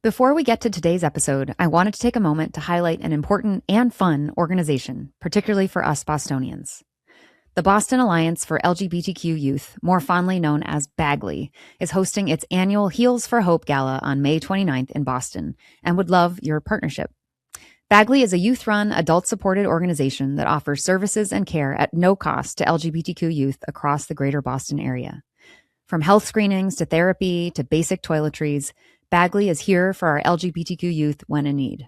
Before we get to today's episode, I wanted to take a moment to highlight an important and fun organization, particularly for us Bostonians. The Boston Alliance for LGBTQ Youth, more fondly known as BAGLY, is hosting its annual Heels for Hope Gala on May 29th in Boston and would love your partnership. BAGLY is a youth-run, adult-supported organization that offers services and care at no cost to LGBTQ youth across the greater Boston area. From health screenings to therapy to basic toiletries, BAGLY is here for our LGBTQ youth when in need.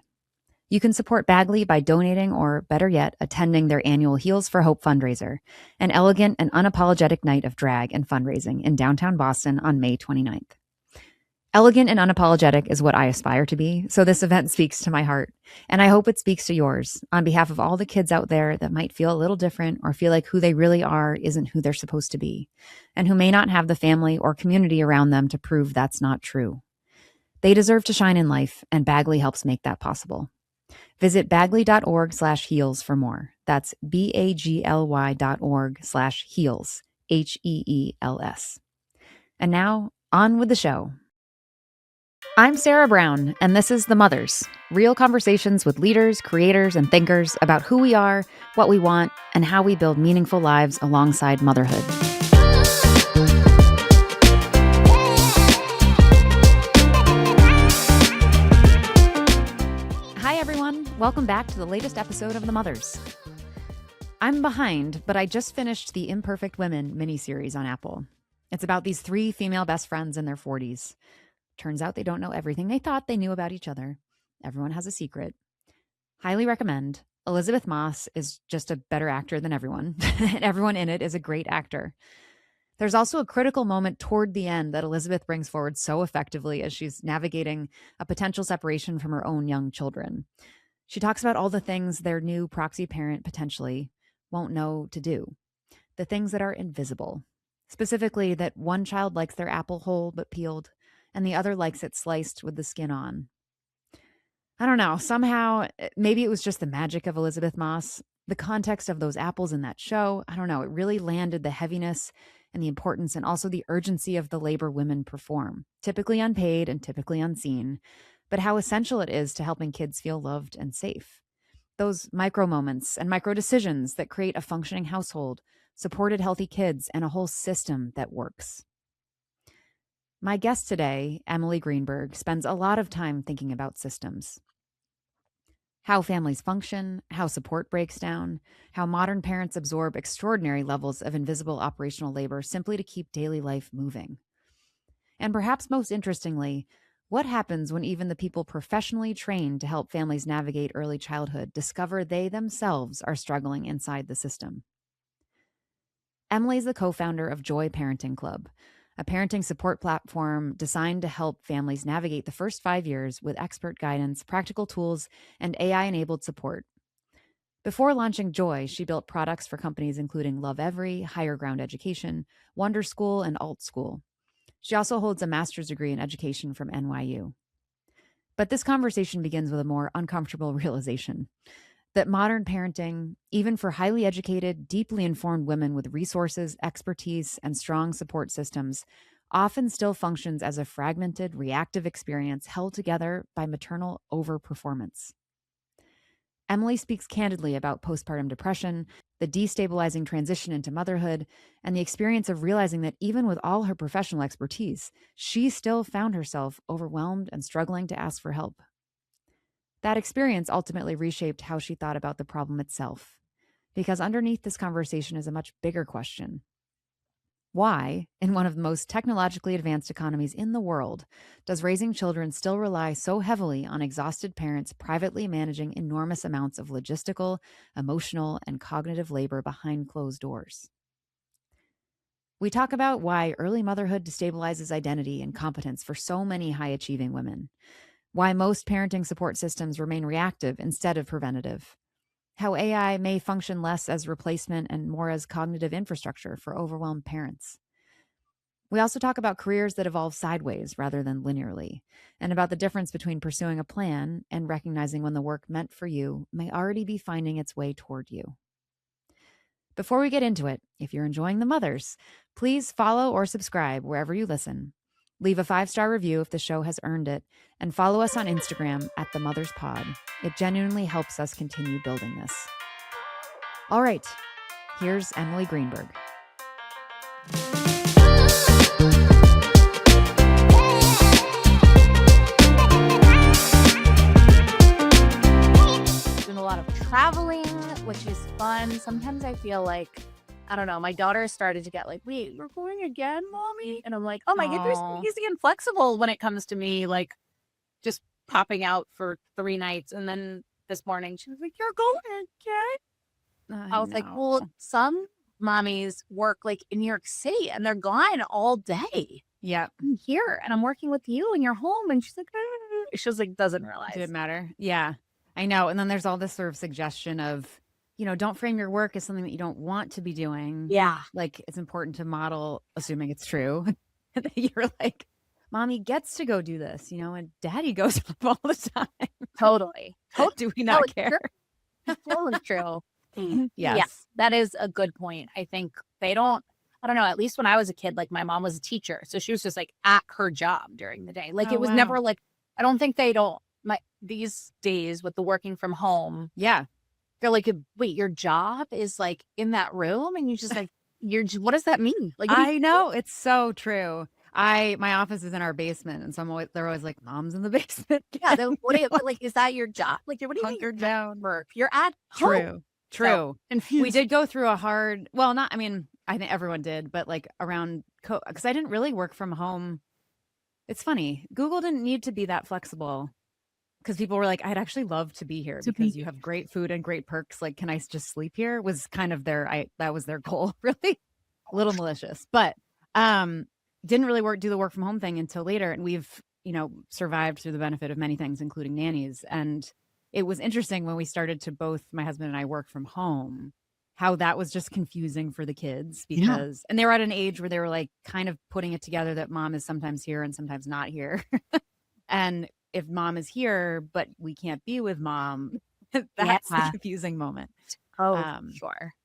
You can support BAGLY by donating or, better yet, attending their annual Heels for Hope fundraiser, an elegant and unapologetic night of drag and fundraising in downtown Boston on May 29th. Elegant and unapologetic is what I aspire to be, so this event speaks to my heart, and I hope it speaks to yours on behalf of all the kids out there that might feel a little different or feel like who they really are isn't who they're supposed to be, and who may not have the family or community around them to prove that's not true. They deserve to shine in life, and BAGLY helps make that possible. Visit bagly.org/heels for more. That's bagly.org/heels, HEELS. And now, on with the show. I'm Sarah Brown, and this is The Mothers, real conversations with leaders, creators, and thinkers about who we are, what we want, and how we build meaningful lives alongside motherhood. Hi, everyone. Welcome back to the latest episode of The Mothers. I'm behind, but I just finished the Imperfect Women miniseries on Apple. It's about these three female best friends in their 40s. Turns out they don't know everything they thought they knew about each other. Everyone has a secret. Highly recommend. Elizabeth Moss is just a better actor than everyone, and everyone in it is a great actor. There's also a critical moment toward the end that Elizabeth brings forward so effectively as she's navigating a potential separation from her own young children. She talks about all the things their new proxy parent potentially won't know to do, the things that are invisible, specifically that one child likes their apple whole but peeled, and the other likes it sliced with the skin on. I don't know, somehow, maybe it was just the magic of Elizabeth Moss, the context of those apples in that show. I don't know, it really landed the heaviness and the importance and also the urgency of the labor women perform, typically unpaid and typically unseen, but how essential it is to helping kids feel loved and safe. Those micro moments and micro decisions that create a functioning household, supported healthy kids, and a whole system that works. My guest today, Emily Greenberg, spends a lot of time thinking about systems. How families function, how support breaks down, how modern parents absorb extraordinary levels of invisible operational labor simply to keep daily life moving. And perhaps most interestingly, what happens when even the people professionally trained to help families navigate early childhood discover they themselves are struggling inside the system? Emily is the co-founder of Joy Parenting Club, a parenting support platform designed to help families navigate the first 5 years with expert guidance, practical tools, and AI-enabled support. Before launching Joy, she built products for companies including Lovevery, Higher Ground Education, Wonderschool, and AltSchool. She also holds a master's degree in education from NYU. But this conversation begins with a more uncomfortable realization that modern parenting, even for highly educated, deeply informed women with resources, expertise, and strong support systems, often still functions as a fragmented, reactive experience held together by maternal overperformance. Emily speaks candidly about postpartum depression, the destabilizing transition into motherhood, and the experience of realizing that even with all her professional expertise, she still found herself overwhelmed and struggling to ask for help. That experience ultimately reshaped how she thought about the problem itself, because underneath this conversation is a much bigger question. Why, in one of the most technologically advanced economies in the world, does raising children still rely so heavily on exhausted parents privately managing enormous amounts of logistical, emotional, and cognitive labor behind closed doors? We talk about why early motherhood destabilizes identity and competence for so many high-achieving women, why most parenting support systems remain reactive instead of preventative, how AI may function less as replacement and more as cognitive infrastructure for overwhelmed parents. We also talk about careers that evolve sideways rather than linearly, and about the difference between pursuing a plan and recognizing when the work meant for you may already be finding its way toward you. Before we get into it, if you're enjoying The Mothers, please follow or subscribe wherever you listen. Leave a 5-star review if the show has earned it, and follow us on Instagram at The Mothers Pod. It genuinely helps us continue building this. All right, here's Emily Greenberg. Doing a lot of traveling, which is fun. Sometimes I feel like, I don't know, my daughter started to get like, wait, you're going again, mommy? And I'm like, oh, my kids are so easy and flexible when it comes to me, like just popping out for 3 nights. And then this morning she was like, you're going again? I was like, well, some mommies work like in New York City and they're gone all day. Yeah. I'm here and I'm working with you and you're home. And she's like, she was like, doesn't realize. Did it matter? Yeah, I know. And then there's all this sort of suggestion of, don't frame your work as something that you don't want to be doing. Yeah. Like it's important to model, assuming it's true, that you're like, mommy gets to go do this, and daddy goes up all the time. Totally. Do we not care? Totally true. Yes. Yeah, that is a good point. I think they don't, I don't know, at least when I was a kid, like my mom was a teacher. So she was just like at her job during the day. Like it was never like, I don't think these days with the working from home. Yeah. They're like, wait, your job is like in that room? And you just like, what does that mean? Like, I know, it's so true. My office is in our basement, and so they're always like, mom's in the basement. Yeah. Like, is that your job? Like, what do you Hunker down work? You're at home. True. So, we did go through a hard, I think everyone did, but like around, because I didn't really work from home. It's funny. Google didn't need to be that flexible. Because people were like, I'd actually love to be here because you have great food and great perks. Like, can I just sleep here? Was kind of that was their goal, really. A little malicious, but didn't really do the work from home thing until later. And we've, survived through the benefit of many things, including nannies. And it was interesting when we started to both, my husband and I, work from home, how that was just confusing for the kids because, and they were at an age where they were like kind of putting it together that mom is sometimes here and sometimes not here. And if mom is here, but we can't be with mom, that's the confusing moment. Oh,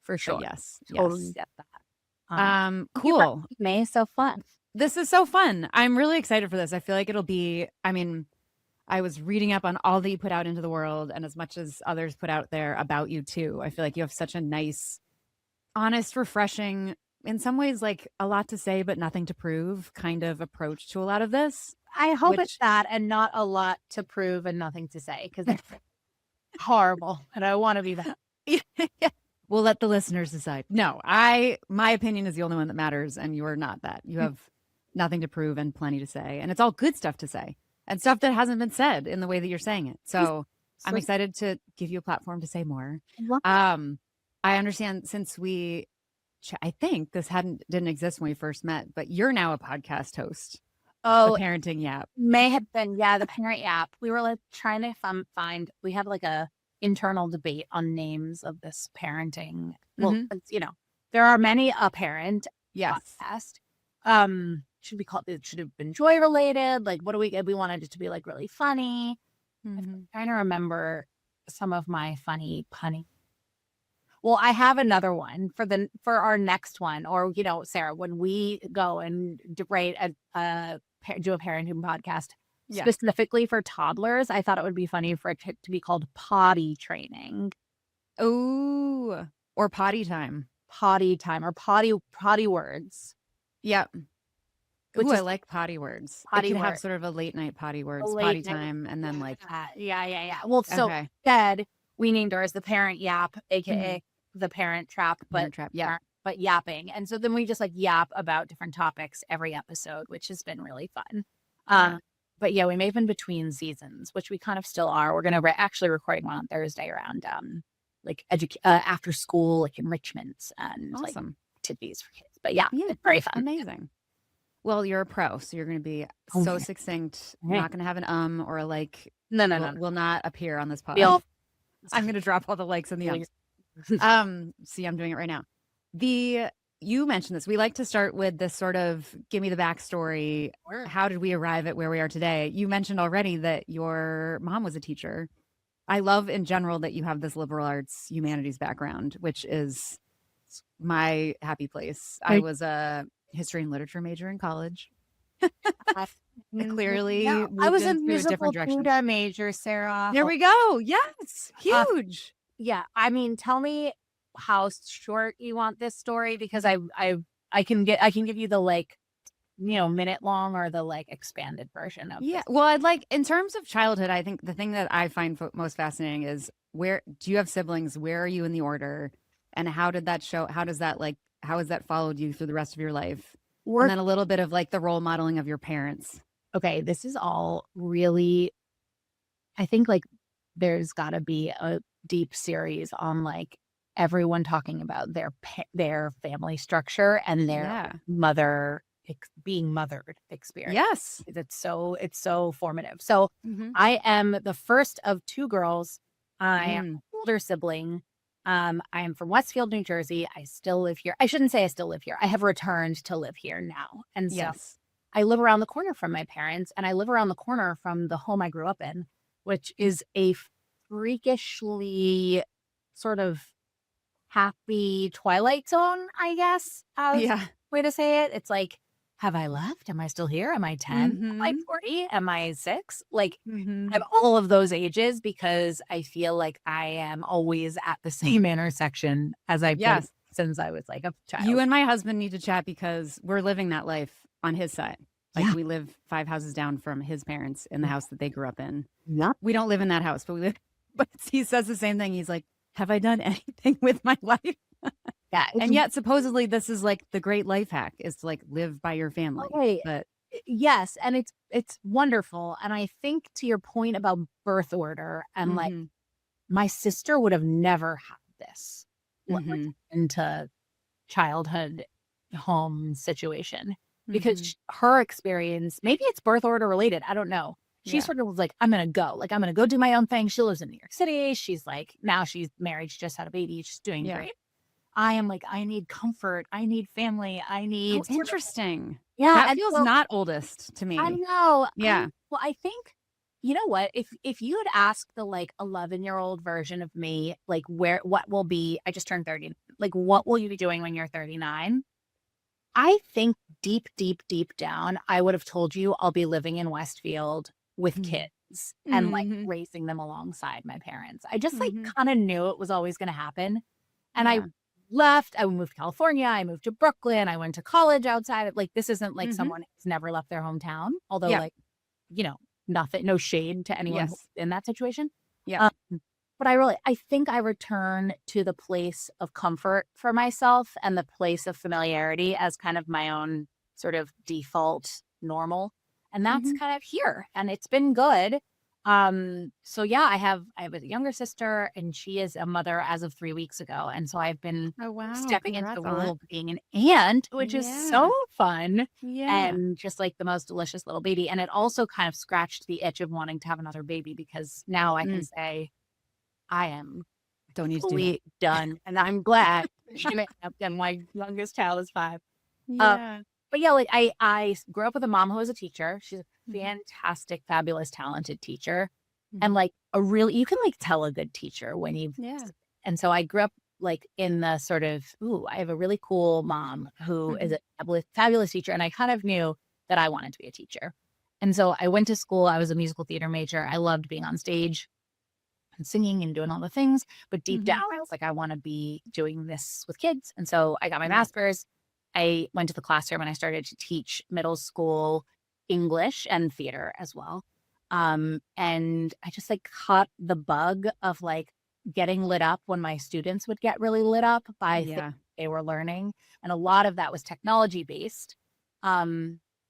for sure. Yes. Totally get that. Cool. May so fun. This is so fun. I'm really excited for this. I feel like it'll be, I was reading up on all that you put out into the world and as much as others put out there about you too. I feel like you have such a nice, honest, refreshing, in some ways, like a lot to say, but nothing to prove kind of approach to a lot of this. I hope it's that and not a lot to prove and nothing to say because it's horrible and I want to be that. We'll let the listeners decide. No, my opinion is the only one that matters and you're not that. You have nothing to prove and plenty to say. And it's all good stuff to say and stuff that hasn't been said in the way that you're saying it. So I'm excited to give you a platform to say more. I understand since I think this didn't exist when we first met, but you're now a podcast host. Oh, the parenting yap may have been, the parent yap. We were like trying to find. We had like a internal debate on names of this parenting. Well, there are many a parent podcast. Should we call it? Should have been joy related. Like, what do we wanted it to be like really funny. I'm trying to remember some of my funny punny. Well, I have another one for our next one, or Sarah, when we go and write do a parenting podcast specifically for toddlers, I thought it would be funny for it to be called potty training. Oh, or potty time, or potty words. Yep. Ooh, I like potty words. Potty it could have sort of a late night potty words, potty time, and then like yeah. Well, so instead we named ours the parent yap, aka the parent trap, but yapping. And so then we just like yap about different topics every episode, which has been really fun. But we may have been between seasons, which we kind of still are. We're going to actually recording one on Thursday around like after school, like enrichments and like activities for kids. But it's very fun. Amazing. Well, you're a pro, so you're going to be so succinct. You're not going to have an or a like. No. Will not appear on this podcast. I'm going to drop all the likes and the ums. See, I'm doing it right now. You mentioned this. We like to start with this sort of give me the backstory. How did we arrive at where we are today? You mentioned already that your mom was a teacher. I love in general that you have this liberal arts humanities background, which is my happy place. I was a history and literature major in college. I, Clearly no, I moved was a into a musical different direction. theater major, Sarah. There we go. Yes. Uh, Huge. yeah, I mean, tell me how short you want this story because I can give you the like minute long or the like expanded version of Yeah. this. Well, I'd like, in terms of childhood, I think the thing that I find most fascinating is, where do you have siblings? Where are you in the order? And how did that show? How does that like, how has that followed you through the rest of your life? And We're then a little bit of like the role modeling of your parents. okay. This is all really. I think like there's got to be a deep series on like everyone talking about their family structure and their Yeah. being mothered experience. Yes. It's so formative. So Mm-hmm. I am the first of two girls. I am an Mm. older sibling. I am from Westfield, New Jersey. I still live here. I shouldn't say I still live here. I have returned to live here now. And so Yes. I live around the corner from my parents, and I live around the corner from the home I grew up in, which is a freakishly sort of happy Twilight Zone, I guess, Yeah. way to say it. It's like, have I left? Am I still here? Am I 10? Am I Mm-hmm. 40? Am I 6? Like, Mm-hmm. I have all of those ages because I feel like I am always at the same intersection as I've been Yes. since I was like a child. You and my husband need to chat because we're living that life on his side. Like, Yeah. we live 5 houses down from his parents in the house that they grew up in. Yep. We don't live in that house, but we live. But he says the same thing. He's like, "Have I done anything with my life?" Yeah. And yet, supposedly, this is like the great life hack, is to like live by your family. Okay. But Yes, and it's wonderful. And I think to your point about birth order and like mhm, my sister would have never had this mhm, into childhood home situation because mhm. her experience, maybe it's birth order related. I don't know. She Yeah. sort of was like, I'm going to go do my own thing. She lives in New York City. She's like, now she's married. She just had a baby. She's doing Yeah. great. I am like, I need comfort. I need family. I Oh, need interesting. yeah. That And feels so not oldest to I me. know. Yeah. Well, I think you know what? If you had asked the like 11-year-old version of me, like what will be, I just turned 30, like what will you be doing when you're 39? I think deep, deep, deep down, I would have told you I'll be living in Westfield with Mhm. kids and like Mhm. raising them alongside my parents. I just like Mhm. kind of knew it was always going to happen. And I Yeah. left, I moved to California, I moved to Brooklyn, I went to college outside of like this isn't like Mhm. someone who's never left their hometown, although Yeah. like, nothing, no shade to anyone Yes. in that situation. Yeah. Um, but I think I return to the place of comfort for myself and the place of familiarity as kind of my own sort of default normal. And that's Mhm. kind of here. And it's been good. So yeah, I have a younger sister and she is a mother as of 3 weeks ago. And so I've been Oh, wow. stepping into the Congrats on role it. of being an aunt, which is Yeah. so fun Yeah. and just like the most delicious little baby. And it also kind of scratched the itch of wanting to have another baby because now I can say I am Don't need to do that. fully done. And I'm glad and my youngest child is 5. Uh, Yeah. but yeah, like I grew up with a mom who was a teacher. She's a Mhm. fantastic, fabulous, talented teacher. And Mhm. like you can like tell a good teacher when you've Yeah. and so I grew up like in the sort of, I have a really cool mom who is Mhm. a fabulous teacher. And I kind of knew that I wanted to be a teacher. And so I went to school. I was a musical theater major. I loved being on stage and singing and doing all the things. But deep down, Mhm. I was like, I want to be doing this with kids. And so I got my Yeah. master's. I went to the classroom and I started to teach middle school English and theater as well. And I just like caught the bug of like getting lit up when my students would get really lit up by things Yeah. they were learning. And a lot of that was technology based.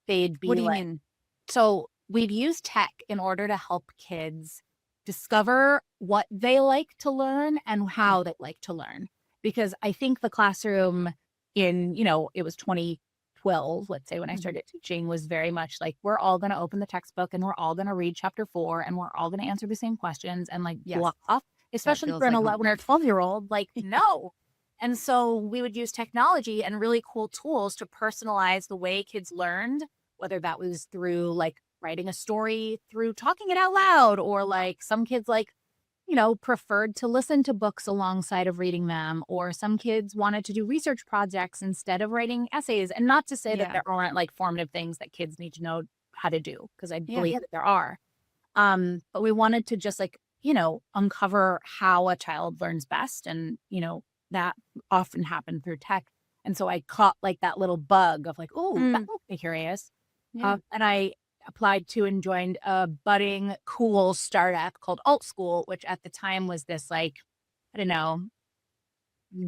They'd What be do you like, mean? so we'd use tech in order to help kids discover what they like to learn and how they like to learn. Because I think the classroom in, it was 2012, let's say, when I Mhm. started teaching, was very much like, we're all going to open the textbook and we're all going to read chapter 4 and we're all going to answer the same questions and like Yes. blah, That especially feels for an like home. 11 or 12-year-old, like, no. And so we would use technology and really cool tools to personalize the way kids learned, whether that was through like writing a story through talking it out loud or like some kids like preferred to listen to books alongside of reading them, or some kids wanted to do research projects instead of writing essays. And not to say that there aren't like formative things that kids need to know how to do, because I believe that there are. But we wanted to just like, uncover how a child learns best. And, that often happened through tech. And so I caught like that little bug of like, oh, that makes me curious. And I applied to and joined a budding cool startup called AltSchool, which at the time was this like, I don't know,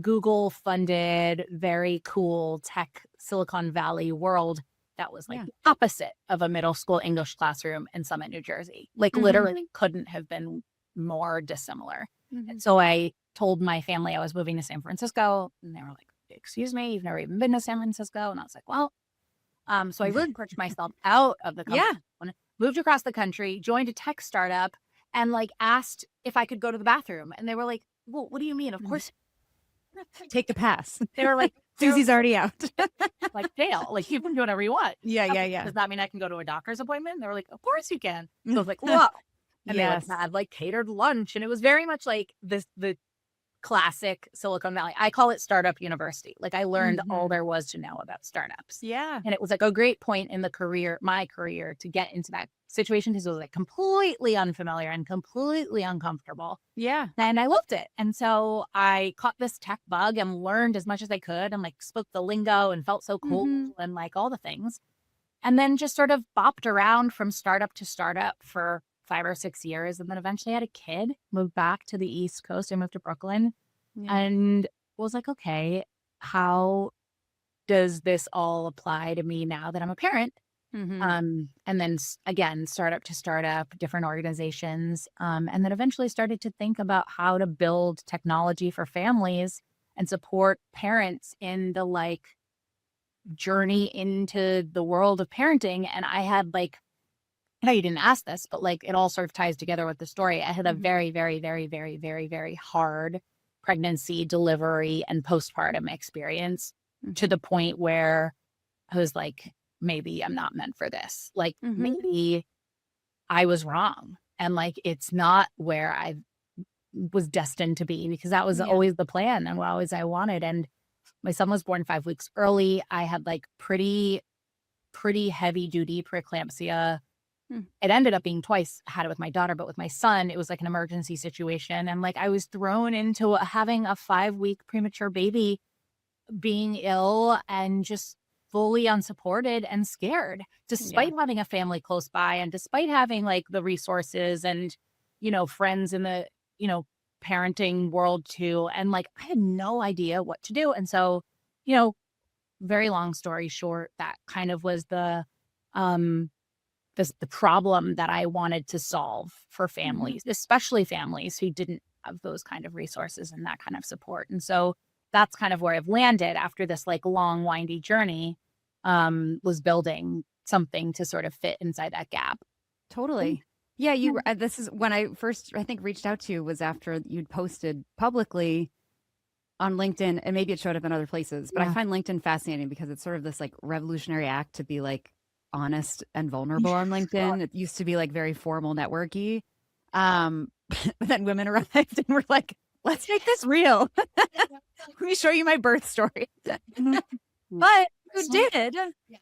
Google funded, very cool tech Silicon Valley world that was like the opposite of a middle school English classroom in Summit, New Jersey. Like literally couldn't have been more dissimilar. And so I told my family I was moving to San Francisco, and they were like, excuse me, you've never even been to San Francisco? And I was like, well, so I really pushed myself out of the company, moved across the country, joined a tech startup, and like asked if I could go to the bathroom. And they were like, well, what do you mean? Of course. Take the pass. They were like, Susie's already out. Like jail. Like you can do whatever you want. Yeah. Does that mean I can go to a doctor's appointment? They were like, of course you can. So I was like, whoa. And they like had like catered lunch. And it was very much like the classic Silicon Valley. I call it startup university. Like I learned all there was to know about startups. Yeah. And it was like a great point in my career to get into that situation, because it was like completely unfamiliar and completely uncomfortable. Yeah. And I loved it. And so I caught this tech bug and learned as much as I could, and like spoke the lingo and felt so cool and like all the things. And then just sort of bopped around from startup to startup for 5 or 6 years. And then eventually had a kid, moved back to the East Coast. I moved to Brooklyn and was like, okay, how does this all apply to me now that I'm a parent? And then again, startup to startup, different organizations. And then eventually started to think about how to build technology for families and support parents in the like journey into the world of parenting. And I had like, I know you didn't ask this, but like it all sort of ties together with the story. I had a very, very, very, very, very, very hard pregnancy, delivery, and postpartum experience to the point where I was like, maybe I'm not meant for this. Like maybe I was wrong. And like, it's not where I was destined to be, because that was always the plan and what always I wanted. And my son was born 5 weeks early. I had like pretty heavy duty preeclampsia. It ended up being twice. I had it with my daughter, but with my son, it was like an emergency situation. And like I was thrown into having a 5-week premature baby, being ill and just fully unsupported and scared, despite having a family close by and despite having like the resources and, friends in the, parenting world too. And like, I had no idea what to do. And so, very long story short, that kind of was the problem that I wanted to solve for families, especially families who didn't have those kind of resources and that kind of support. And so that's kind of where I've landed after this like long, windy journey, was building something to sort of fit inside that gap. Totally. Yeah. This is when I first, I think, reached out to you was after you'd posted publicly on LinkedIn, and maybe it showed up in other places, but I find LinkedIn fascinating because it's sort of this like revolutionary act to be like honest and vulnerable on LinkedIn. It used to be like very formal networky. But then women arrived and were like, let's make this real. Let me show you my birth story. But you did.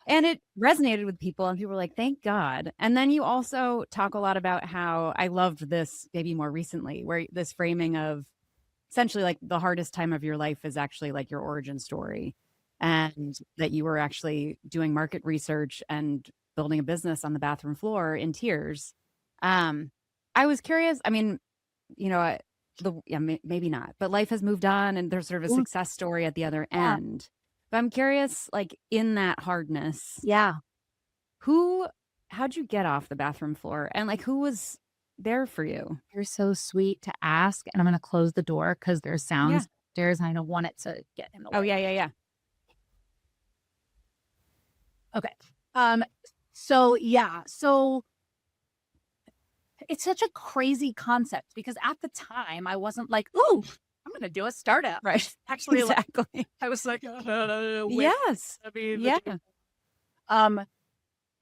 And it resonated with people, and people were like, thank God. And then you also talk a lot about how I loved this maybe more recently, where this framing of essentially like the hardest time of your life is actually like your origin story. And that you were actually doing market research and building a business on the bathroom floor in tears. I was curious. I mean, maybe not, but life has moved on, and there's sort of a success story at the other end. But I'm curious, like in that hardness, how'd you get off the bathroom floor, and like who was there for you? You're so sweet to ask, and I'm going to close the door because there's sounds upstairs, and I don't want it to get in the way. Oh yeah. Okay. So it's such a crazy concept, because at the time I wasn't like, ooh, I'm going to do a startup. Right. Actually, Exactly. I was like, Yes. yeah. I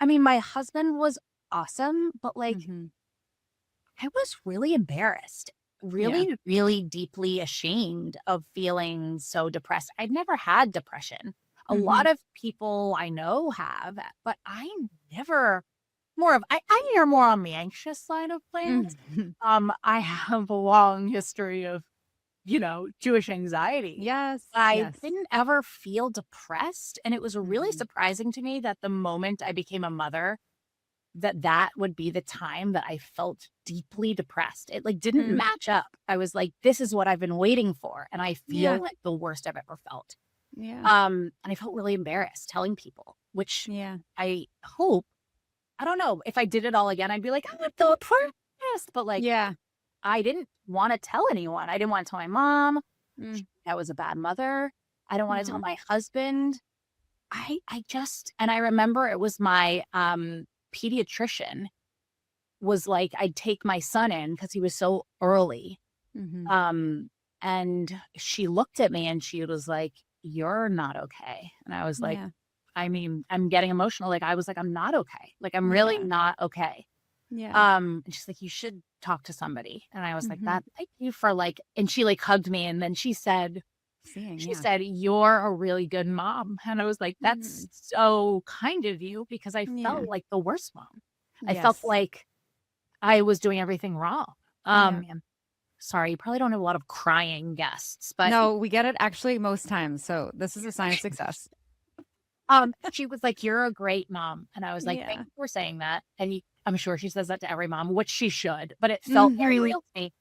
mean, my husband was awesome, but like, I was really embarrassed. really, really deeply ashamed of feeling so depressed. I'd never had depression. A lot of people I know have, but I never I hear more on the anxious side of things. I have a long history of, Jewish anxiety. Yes. I Yes. didn't ever feel depressed, and it was really surprising to me that the moment I became a mother, that would be the time that I felt deeply depressed. It, like, didn't match up. I was like, "This is what I've been waiting for," and I Yeah. feel like the worst I've ever felt. Yeah. And I felt really embarrassed telling people, which Yeah. I hope I don't know, if I did it all again, I'd be like, "I'm so depressed," but, like, Yeah. I didn't wanna tell anyone. I didn't wanna tell my mom. Mm. I was a bad mother. I don't wanna tell Mhm. my husband. I just and I remember it was my, pediatrician was like I'd take my son in because he was so early, Mhm. um, and she looked at me and she was like, "You're not okay." And I was like, Yeah. I mean, I'm getting emotional, like, I was like, "I'm not okay." Like, I'm really Yeah. not okay. Yeah. And she's like, "You should talk to somebody." And I was like, Mhm. "That thank you for, like," and she, like, hugged me, and then Seeing, she yeah. said, "You're a really good mom." And I was like, "That's Mhm. so kind of you," because I Yeah. felt like the worst mom. I felt Yes. like I was doing everything wrong. Yeah. And sorry, you probably don't have a lot of crying guests, but No, we get it actually most times, so this is a sign of success. she was like, "You're a great mom." And I was like, "Thank Yeah. you for saying that." And I'm sure she says that to every mom, which she should, but it felt very Mhm. real to me.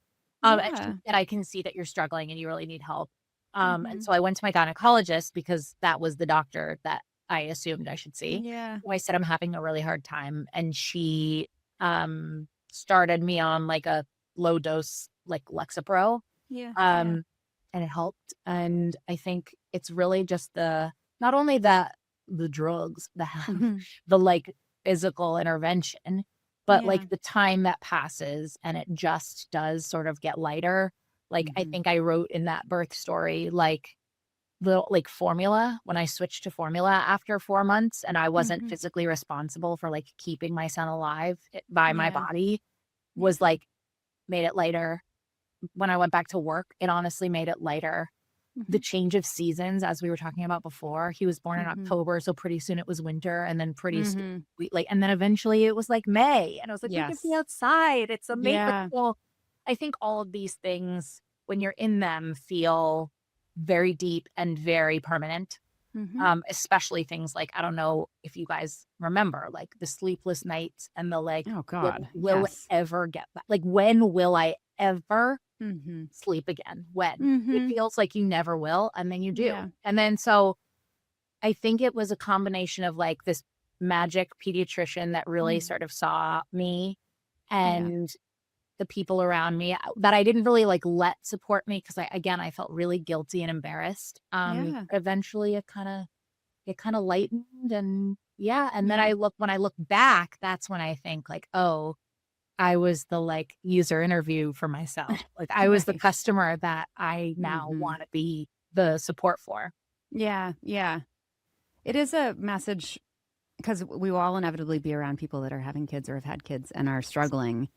And she Yeah. said, "I can see that you're struggling and you really need help." And Mhm. so I went to my gynecologist because that was the doctor that I assumed I should see. Yeah. So I said, "I'm having a really hard time." And she started me on like a low dose, like Lexapro. Yeah. Yeah. Um, and it helped. And I think it's really just not only the drugs, Mhm. the like physical intervention, but Yeah. like the time that passes and it just does sort of get lighter. Like I Mhm. think I wrote in that birth story, like the like formula when I switched to formula after 4 months and I wasn't Mhm. physically responsible for like keeping my son alive by my Yeah. body was Yeah. like made it lighter. When I went back to work, it honestly made it lighter. The Mhm. change of seasons, as we were talking about before, he was born in Mhm. October, so pretty soon it was winter, and then pretty soon Mhm. and then eventually it was like May, and I was like, "We can be Yes. outside, it's amazing." Yeah. Well, I think all of these things, when you're in them, feel very deep and very permanent, Mhm. especially things like, I don't know if you guys remember, like, the sleepless nights and the, like, Oh "When god. will it Yes. ever get back? Like, when will I ever Mhm. sleep again? When?" It Mhm. feels like you never will, and then you do. Yeah. And then so I think it was a combination of, like, this magic pediatrician that really Mm. sort of saw me Yeah. and the people around me, that I didn't really, like, let support me because I felt really guilty and embarrassed. Yeah. Eventually it kinda lightened and yeah, and then Yeah. when I look back, that's when I think like, "Oh, I was the, like, user interview for myself." Like, I was the Right. customer that I now Mhm. wanna be the support for. Yeah. Yeah. It is a message because we will all inevitably be around people that are having kids or have had kids and are struggling.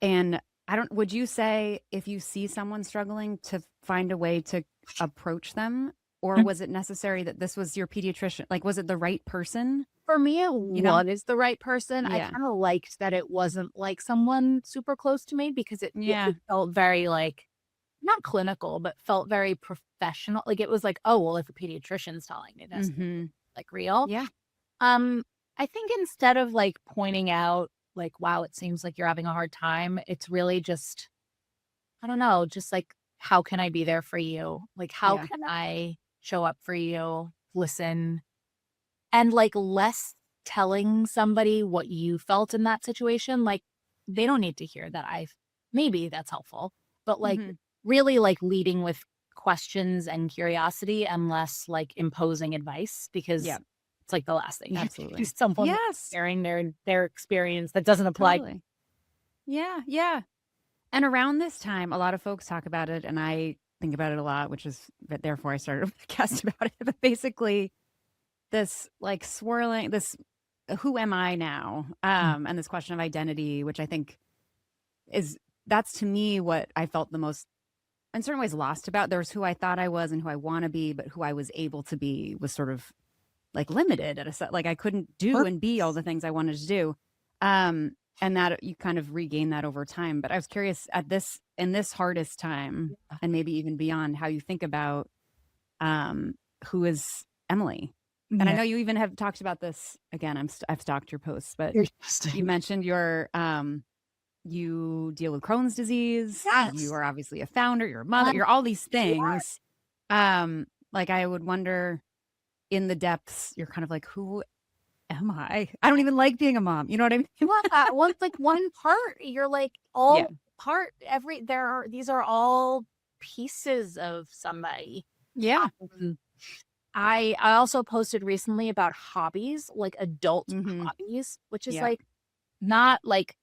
And I don't would you say if you see someone struggling to find a way to approach them, or was it necessary that this was your pediatrician? Like, was it the right person? For me, it You know? was the right person. I Yeah. kinda liked that it wasn't, like, someone super close to me because Yeah. it felt very, like, not clinical, but felt very professional. Like, it was like, "Oh, well, if a pediatrician's telling me this, Mhm. like, real." Yeah. Um, I think instead of, like, pointing out, like, "Wow, it seems like you're having a hard time," it's really just, I don't know, just like, "How can I be there for you?" Like, "How Yeah. can I show up for you, listen?" And, like, less telling somebody what you felt in that situation, like, they don't need to hear that maybe that's helpful, but, like, Mhm. really, like, leading with questions and curiosity and less, like, imposing advice because Yeah. it's, like, the last thing you need Absolutely. is someone, like, Yes. sharing their experience that doesn't apply. Totally. Yeah. Yeah. And around this time, a lot of folks talk about it, and I think about it a lot, which is but therefore I started a podcast about it. But basically, this like swirling, this who am I now? Mm, And this question of identity, which I think is that's to me what I felt the most, in certain ways, lost about. There was who I thought I was and who I want to be, but who I was able to be was sort of like limited at a set. Like I couldn't do and be all the things I wanted to do. And that you kind of regain that over time. But I was curious in this hardest time, and maybe even beyond, how you think about who is Emily. And I know you even have talked about this again. I've stalked your posts, but you mentioned you deal with Crohn's disease. Yes. You are obviously a founder. You're a mother. You're all these things. Like I would wonder, in the depths, you're kind of like, who am I? I don't even like being a mom. You know what I mean? Once like one part, you're like all part. These are all pieces of somebody. Yeah. I also posted recently about hobbies, like adult hobbies, which is like not like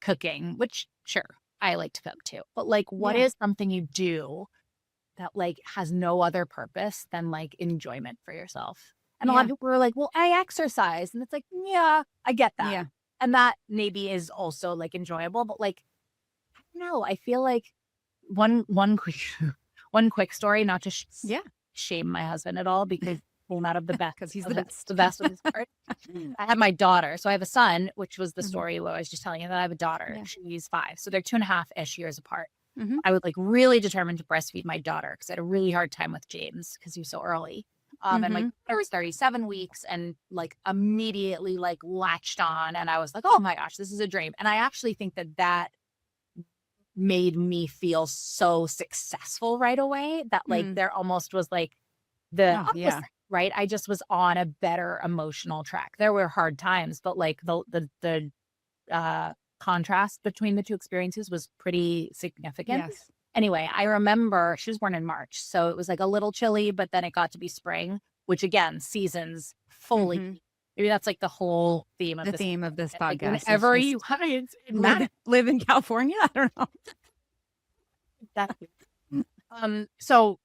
cooking, which sure, I like to cook too. But like what is something you do that like has no other purpose than like enjoyment for yourself? And a lot of people are like, well, I exercise. And it's like, yeah, I get that. Yeah. And that maybe is also like enjoyable, but like, I don't know. I feel like one quick story, not to shame my husband at all, because came out of the best, because he's the best of his part. I have my daughter. So I have a son, which was the story where I was just telling you that I have a daughter. She's 5. So they're 2.5-ish years apart. I was like really determined to breastfeed my daughter because I had a really hard time with James because he was so early. And my daughter was 37 weeks and like immediately like latched on. And I was like, oh my gosh, this is a dream. And I actually think that made me feel so successful right away that like there almost was like the opposite, right? I just was on a better emotional track. There were hard times, but like the contrast between the two experiences was pretty significant. Yes. Anyway, I remember she was born in March, so it was like a little chilly, but then it got to be spring, which again, seasons fully. Maybe that's like the whole theme of this podcast. Like, whenever you live in California, I don't know. Exactly. So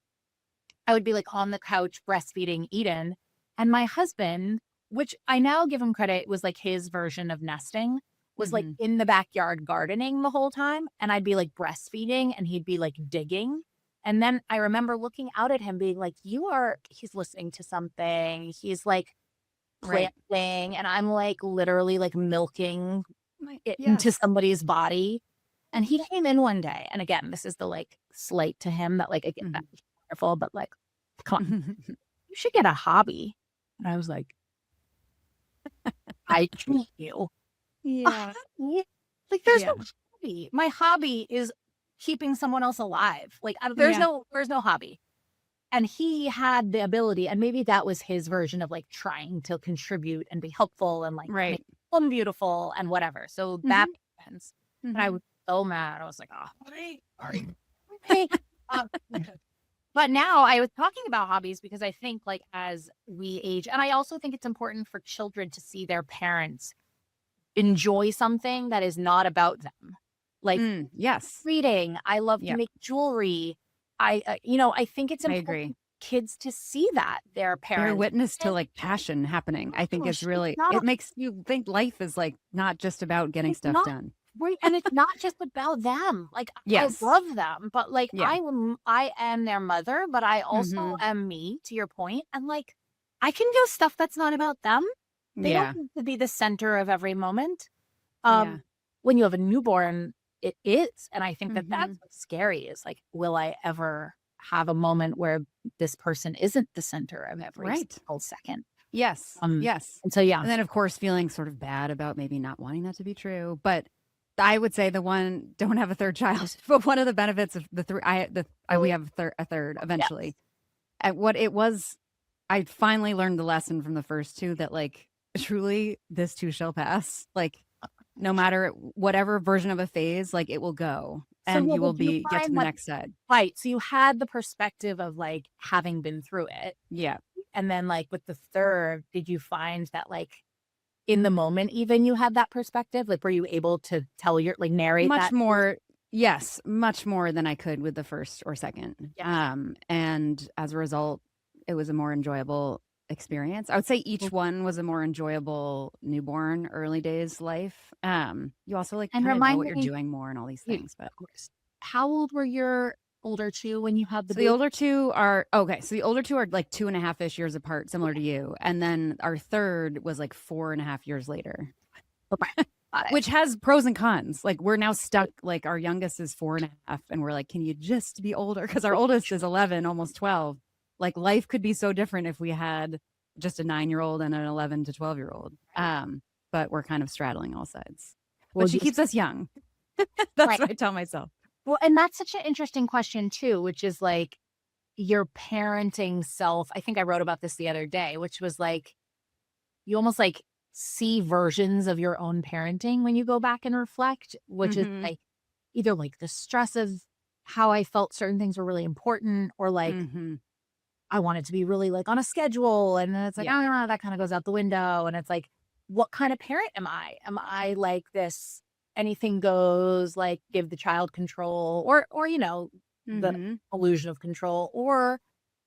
I would be like on the couch breastfeeding Eden, and my husband, which I now give him credit, was like his version of nesting, was like in the backyard gardening the whole time. And I'd be like breastfeeding and he'd be like digging. And then I remember looking out at him being like, he's listening to something. He's like planting. And I'm like literally like milking it into somebody's body. And he came in one day. And again, this is the like slight to him that like, again, that's careful, but like, come on, you should get a hobby. And I was like, I treat you. Yeah. Like there's no hobby. My hobby is keeping someone else alive. Like there's no hobby. And he had the ability, and maybe that was his version of like trying to contribute and be helpful and like make them beautiful and whatever. So that happens. And I was so mad. I was like, oh, sorry. But now I was talking about hobbies because I think like as we age, and I also think it's important for children to see their parents enjoy something that is not about them. Like reading. I love to make jewelry. I think it's important for kids to see that their parents. They're a witness to like passion happening. I think it's really, it makes you think life is like not just about getting stuff done. Right. And it's not just about them. Like I love them, but like I am their mother, but I also am me, to your point. And like I can do stuff that's not about them. They don't need to be the center of every moment. When you have a newborn, it is. And I think that that's what's scary is like, will I ever have a moment where this person isn't the center of every single second? Yes. Yes. And so, And then of course, feeling sort of bad about maybe not wanting that to be true. But I would say don't have a third child, but one of the benefits of the three, we have a third eventually. And what it was, I finally learned the lesson from the first two that like, truly this too shall pass. Like no matter whatever version of a phase, like it will go and you will get to the next side. Right. So you had the perspective of like having been through it. Yeah. And then like with the third, did you find that like in the moment, even you had that perspective? Like, were you able to tell narrate much that? more? Yes. Much more than I could with the first or second. Yeah. And as a result, it was a more enjoyable experience. I would say each one was a more enjoyable newborn, early days life. You also like And kind of know remind what you're me, doing more and all these you- things. But of course, how old were your older two when you had the so the baby? older two are okay. So the older two are like 2.5-ish years apart, similar to you. And then our third was like 4.5 years later, Okay, got it. which has pros and cons. Like we're now stuck, like our youngest is 4.5, and we're like, can you just be older? Because our oldest is 11, almost 12. Like life could be so different if we had just a 9-year-old and an 11 to 12-year-old. But we're kind of straddling all sides. Well, But she you- keeps us young. That's Right. what I tell myself. Well, and that's such an interesting question too, which is like your parenting self. I think I wrote about this the other day, which was like you almost like see versions of your own parenting when you go back and reflect, which is Mhm. like either like the stress of how I felt certain things were really important, or like Mhm. I wanted to be really like on a schedule. And then it's like, Yeah. oh, that kind of goes out the window. And it's like, what kind of parent am I? Am I like this anything goes, like give the child control or, the Mhm. illusion of control? Or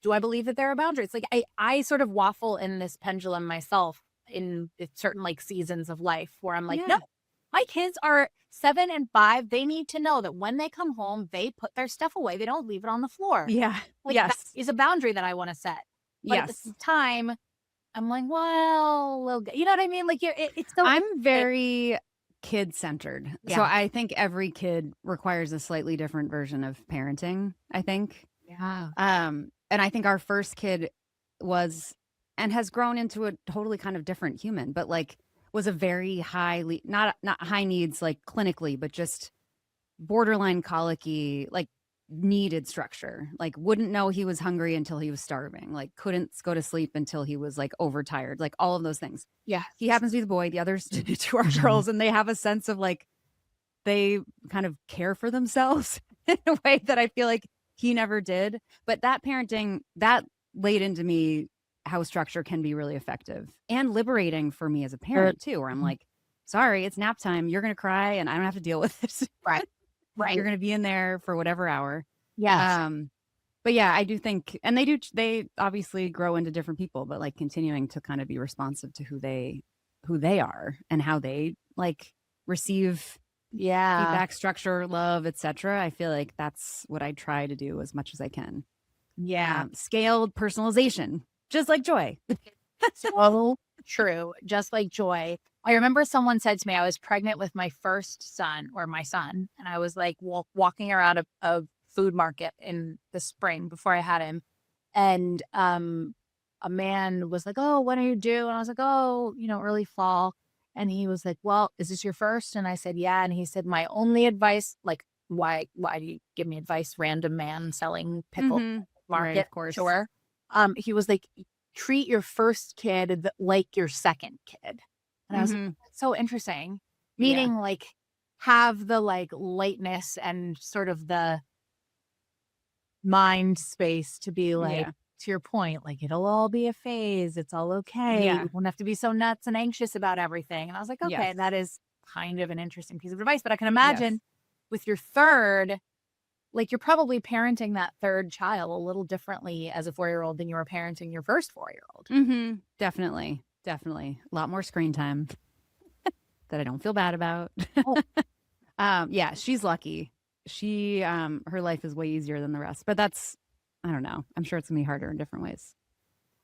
do I believe that there are boundaries? Like I sort of waffle in this pendulum myself in certain like seasons of life where I'm like, Yeah. no, my kids are 7 and 5. They need to know that when they come home, they put their stuff away. They don't leave it on the floor. Yeah. Like that Yes. is a boundary that I want to set. But at the Yes. same time, I'm like, well, you know what I mean? Like it's so I'm very kid centered. So Yeah. I think every kid requires a slightly different version of parenting, I think. yeah. And I think our first kid was and has grown into a totally kind of different human, but like was a very highly not high needs like clinically, but just borderline colicky, like needed structure. Like wouldn't know he was hungry until he was starving. Like couldn't go to sleep until he was like overtired. Like all of those things. Yeah. He happens to be the boy, the others two are Mhm. girls, and they have a sense of like they kind of care for themselves in a way that I feel like he never did. But that parenting, that laid into me how structure can be really effective and liberating for me as a parent too, where I'm Mhm. like, sorry, it's nap time. You're going to cry and I don't have to deal with it. Right. Right. You're going to be in there for whatever hour. Yes. But yeah, I do think, and they obviously grow into different people, but like continuing to kind of be responsive to who they are and how they like receive Yeah. feedback, structure, love, etc. I feel like that's what I try to do as much as I can. Yeah. Scaled personalization, just like joy. So true. Just like joy. I remember someone said to me, I was pregnant with my first son or my son, and I was like walking around a food market in the spring before I had him. And a man was like, oh, when are you due? And I was like, oh, early fall. And he was like, well, is this your first? And I said, yeah. And he said, my only advice, like, why do you give me advice? Random man selling pickle market. Right, of course. Sure. He was like, treat your first kid like your second kid. And I was like, that's so interesting. Meaning like have the like lightness and sort of the mind space to be like, to your point, like it'll all be a phase. It's all okay. Yeah. You won't have to be so nuts and anxious about everything. And I was like, okay, Yes. that is kind of an interesting piece of advice. But I can imagine with your third, like you're probably parenting that third child a little differently as a 4-year-old than you were parenting your first 4-year-old. Definitely. A lot more screen time that I don't feel bad about. Yeah, she's lucky. She her life is way easier than the rest, but that's I don't know. I'm sure it's gonna be harder in different ways.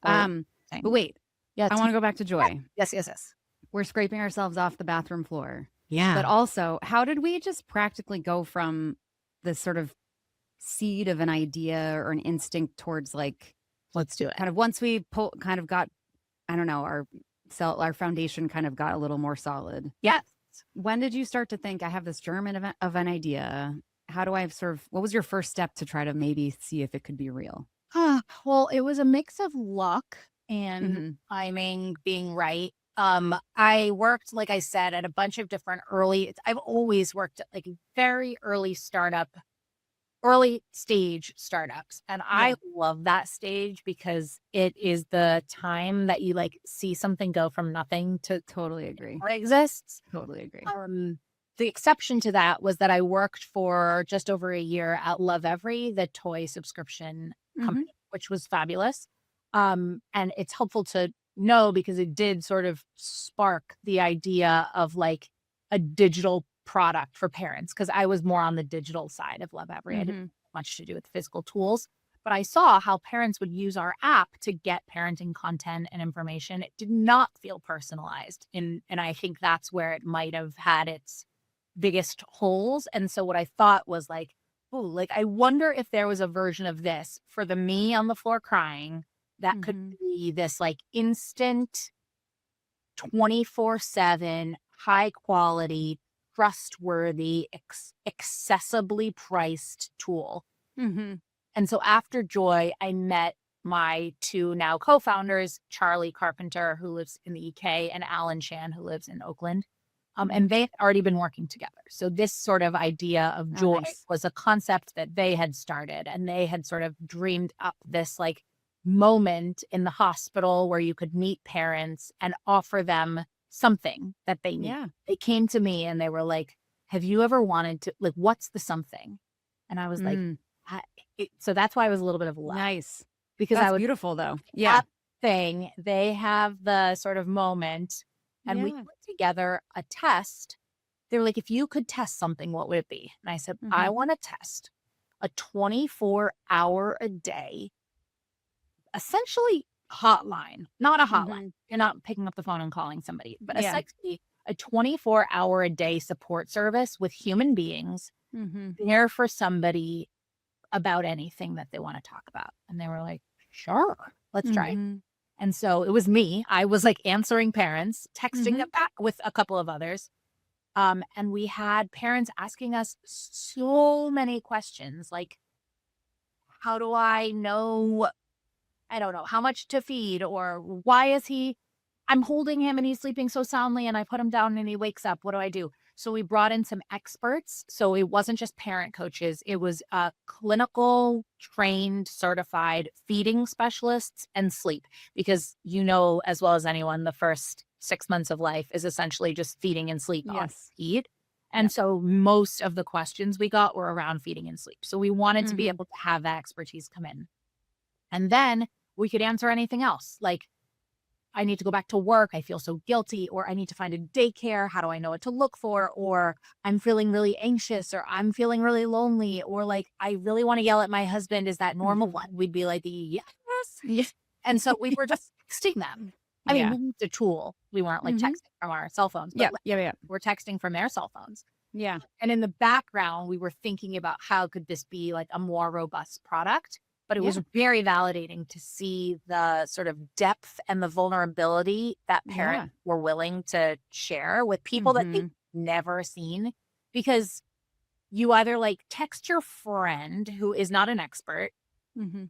But wait, I want to go back to joy. Yes. We're scraping ourselves off the bathroom floor. Yeah. But also, how did we just practically go from this sort of seed of an idea or an instinct towards like, let's do it. kind of once we kind of got, I don't know, our foundation kind of got a little more solid. Yes. When did you start to think I have this germ of an idea? How do I what was your first step to try to maybe see if it could be real? Well, it was a mix of luck and timing being right. I worked, like I said, at a bunch of different I've always worked at like very early stage startups. And I love that stage because it is the time that you like see something go from nothing to Totally agree. what exists. Totally agree. The exception to that was that I worked for just over a year at Lovevery, the toy subscription company, which was fabulous. And it's helpful to know because it did sort of spark the idea of like a digital product for parents. Cause I was more on the digital side of Lovevery. I didn't have much to do with physical tools, but I saw how parents would use our app to get parenting content and information. It did not feel personalized. And I think that's where it might have had its biggest holes. And so what I thought was like, oh, like I wonder if there was a version of this for the me on the floor crying that could be this like instant 24/7 high quality, trustworthy, accessibly priced tool. And so after Joy, I met my two now co-founders, Charlie Carpenter, who lives in the UK, and Alan Shan, who lives in Oakland. And they had already been working together. So this sort of idea of Joy was a concept that they had started, and they had sort of dreamed up this like moment in the hospital where you could meet parents and offer them something that they need. They came to me and they were like, have you ever wanted to, like, what's the something? And I was like, so that's why I was a little bit of love. Nice. Because that's I was beautiful though. Yeah. Thing, they have the sort of moment and we put together a test. They were like, if you could test something, what would it be? And I said, I want to test a 24-hour a day, essentially hotline, not a hotline. You're not picking up the phone and calling somebody, but essentially a 24-hour a day support service with human beings there for somebody about anything that they want to talk about. And they were like, sure, let's try it. And so it was me. I was like answering parents, texting them back with a couple of others. And we had parents asking us so many questions like, how do I know, I don't know, how much to feed, or why is I'm holding him and he's sleeping so soundly and I put him down and he wakes up. What do I do? So we brought in some experts. So it wasn't just parent coaches. It was clinical, trained, certified feeding specialists and sleep. Because you know as well as anyone, the first 6 months of life is essentially just feeding and sleep on feed. And so most of the questions we got were around feeding and sleep. So we wanted to be able to have that expertise come in. And then we could answer anything else. Like, I need to go back to work. I feel so guilty, or I need to find a daycare. How do I know what to look for? Or I'm feeling really anxious, or I'm feeling really lonely, or like, I really want to yell at my husband. Is that normal? We'd be like, yes. And so we were just texting them. I mean, we used a tool. We weren't like texting from our cell phones, but we're texting from their cell phones. Yeah. And in the background, we were thinking about how could this be like a more robust product. But it was very validating to see the sort of depth and the vulnerability that parents were willing to share with people that they've never seen. Because you either like text your friend who is not an expert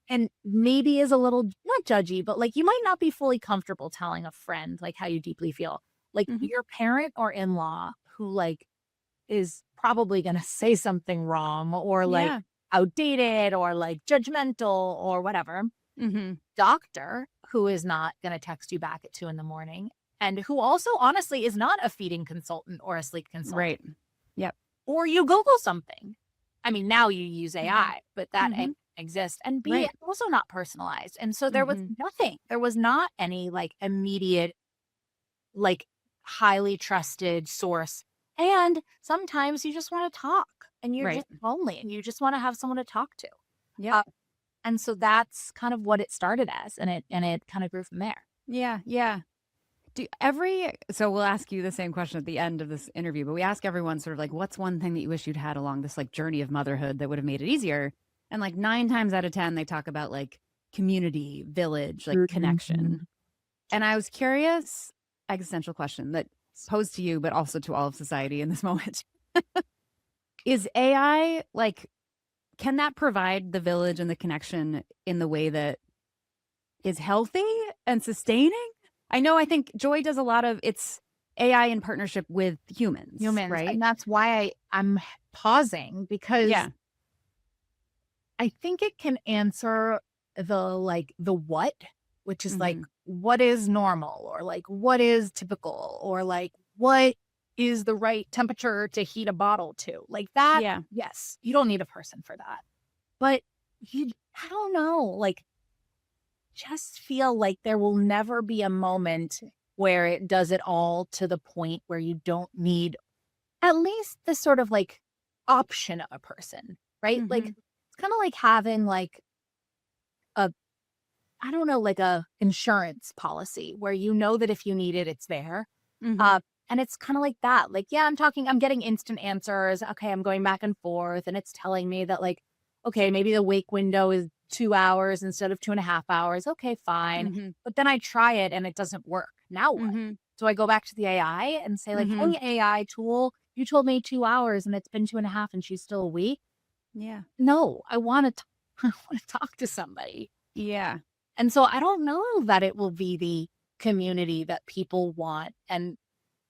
and maybe is a little not judgy, but like you might not be fully comfortable telling a friend like how you deeply feel. Like your parent or in-law who like is probably going to say something wrong or like outdated or like judgmental or whatever. Doctor who is not going to text you back at 2 a.m. and who also honestly is not a feeding consultant or a sleep consultant. Right. Yep. Or you Google something. I mean, now you use AI, but that exists. And B, it's also not personalized. And so there was nothing. There was not any like immediate, like highly trusted source. And sometimes you just want to talk and you're just lonely and you just want to have someone to talk to. Yeah. And so that's kind of what it started as. And it kind of grew from there. Yeah. Yeah. So we'll ask you the same question at the end of this interview, but we ask everyone sort of like, what's one thing that you wish you'd had along this like journey of motherhood that would have made it easier? And like 9 times out of 10, they talk about like community, village, like connection. And I was curious, existential question that posed to you, but also to all of society in this moment. Is AI like, can that provide the village and the connection in the way that is healthy and sustaining? I think Joy does a lot of it's AI in partnership with humans, right? And that's why I'm pausing because I think it can answer the what, which is like, what is normal, or like, what is typical, or like, what is the right temperature to heat a bottle to, like that. Yeah. Yes. You don't need a person for that, but I don't know, like just feel like there will never be a moment where it does it all to the point where you don't need at least this sort of like option of a person, right? Like Mhm. it's kind of like having like a, I don't know, like a insurance policy where you know that if you need it, it's there. Mhm. And it's kind of like that. Like, yeah, I'm getting instant answers. Okay, I'm going back and forth, and it's telling me that like, okay, maybe the wake window is 2 hours instead of 2.5 hours. Okay, fine. Mhm. But then I try it and it doesn't work. Now what? Mhm. So I go back to the AI and say, like, Mhm. hey, AI tool, you told me 2 hours and it's been 2.5 and she's still awake. Yeah. No, I want to I want to talk to somebody. Yeah. And so I don't know that it will be the community that people want. And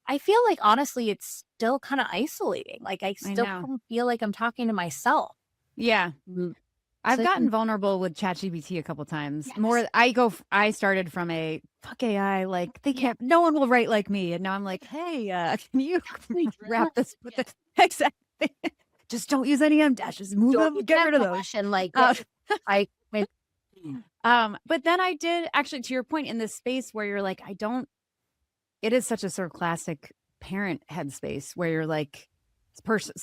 I feel like honestly, it's still kind of isolating. Like I I still know. don't feel like I'm talking to myself. Yeah. Mm, I've So gotten vulnerable with ChatGPT a couple times. yes, More I started from a fuck AI, like they yeah, can't no one will write like me. And now I'm like, hey, can you we wrap this put yeah. this exactly. Just don't use any M dashes. Move Don't them, use get that rid of those. dash and like Uh, I went, but then I did actually to your point in this space where you're like, I don't it is such a sort of classic parent headspace where you're like,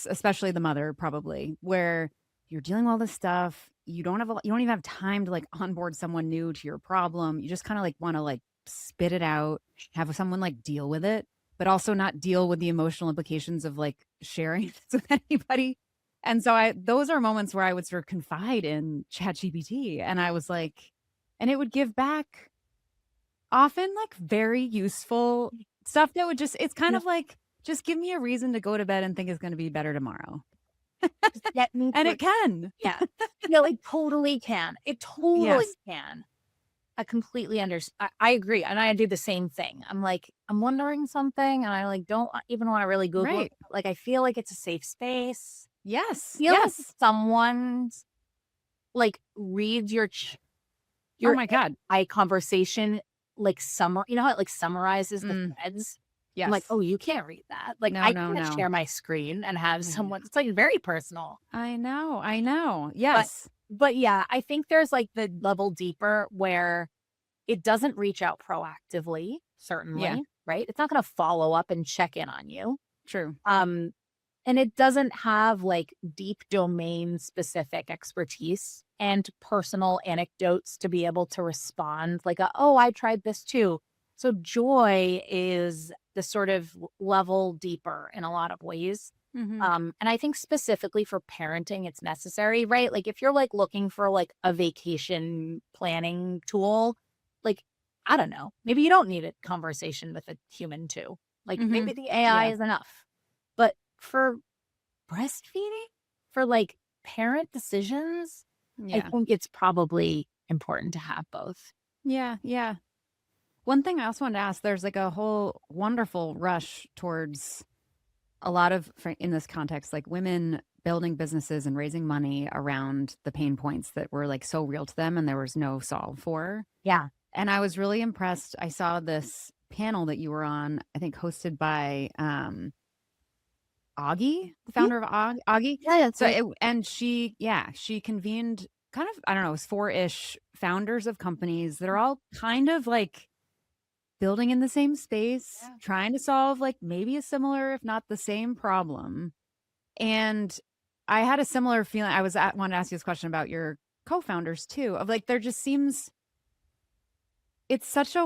especially the mother, probably, where you're dealing with all this stuff. You don't even have time to like onboard someone new to your problem. You just kind of like want to like spit it out, have someone like deal with it, but also not deal with the emotional implications of like sharing this with anybody. And so those are moments where I would sort of confide in ChatGPT, and I was like, and it would give back often, like, very useful stuff that would just it's kind no, of like, "Just give me a reason to go to bed and think it's gonna be better tomorrow." just get me And through. it can. Yeah. No, it totally can. It totally Yes. can. I completely understand. I agree. And I do the same thing. I'm like, I'm wondering something and I like don't even want to really Google it. Right. Like I feel like it's a safe space. Yes. Feel like Yes. someone's like reads Oh your my god. AI conversation like you know how it like summarizes the Mm, threads? I'm like, yes. oh, you can't read that. Like No, I no, can't no. share my screen and have I know. someone it's like very personal. I know, I know. But Yes. but yeah, I think there's like the level deeper where it doesn't reach out proactively, Yeah, certainly, right? It's not gonna follow up and check in on you. true. Um, and it doesn't have like deep domain specific expertise and personal anecdotes to be able to respond like, oh, I tried this too. So joy is the sort of level deeper in a lot of ways. Mhm. And I think specifically for parenting, it's necessary, right? Like if you're like looking for like a vacation planning tool, like, I don't know, maybe you don't need a conversation with a human too. Like maybe Mhm. the AI Yeah, is enough. But for breastfeeding, for like parent decisions, I yeah. think it's probably important to have both. Yeah, yeah. One thing I also wanted to ask, there's like a whole wonderful rush towards a lot of in this context, like women building businesses and raising money around the pain points that were like so real to them and there was no solve for. Yeah. And I was really impressed. I saw this panel that you were on, I think hosted by Augie, the Yeah. founder of Augie. Yeah. That's So right. and she convened kind of, I don't know, it was four-ish founders of companies that are all kind of like building in the same space, Yeah. trying to solve like maybe a similar, if not the same problem. And I had a similar feeling. Wanted to ask you this question about your co-founders too, of like there just seems it's such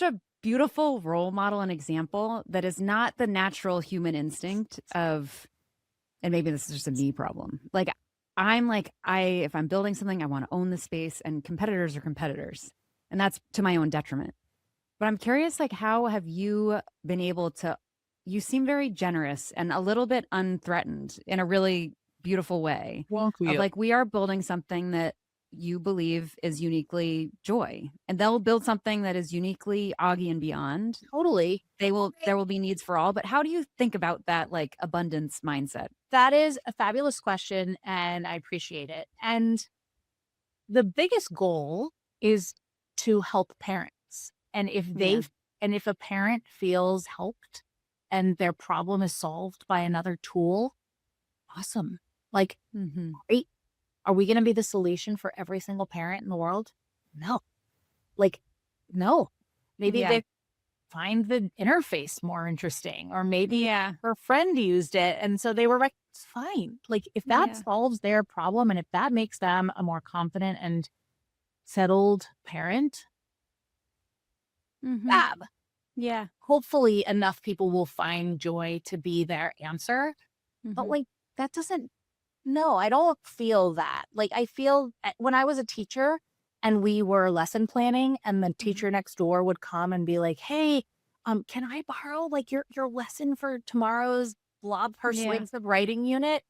a beautiful role model and example that is not the natural human instinct of, and maybe this is just a me problem. Like if I'm building something, I want to own the space, and competitors are competitors. And that's to my own detriment. But I'm curious, like, how have you been able to you seem very generous and a little bit unthreatened in a really beautiful way Thank of you. like, we are building something that you believe is uniquely joy, and they'll build something that is uniquely Augie and beyond. Totally. There will be needs for all. But how do you think about that like abundance mindset? That is a fabulous question, and I appreciate it. And the biggest goal is to help parents. And Yeah. if a parent feels helped and their problem is solved by another tool, awesome. Like, Hmm. great. Are we going to be the solution for every single parent in the world? No. Like, no, maybe Yeah. they find the interface more interesting, or maybe Yeah. her friend used it. And so they were like, it's fine. Like, if that Yeah. solves their problem and if that makes them a more confident and settled parent, Mm-hmm. fab. Yeah. Hopefully enough people will find joy to be their answer. But Mm-hmm. like, that doesn't, no, I don't feel that. Like, I feel when I was a teacher and we were lesson planning and the Mm-hmm. teacher next door would come and be like, hey, can I borrow like your lesson for tomorrow's blob Yeah. persuasive writing unit?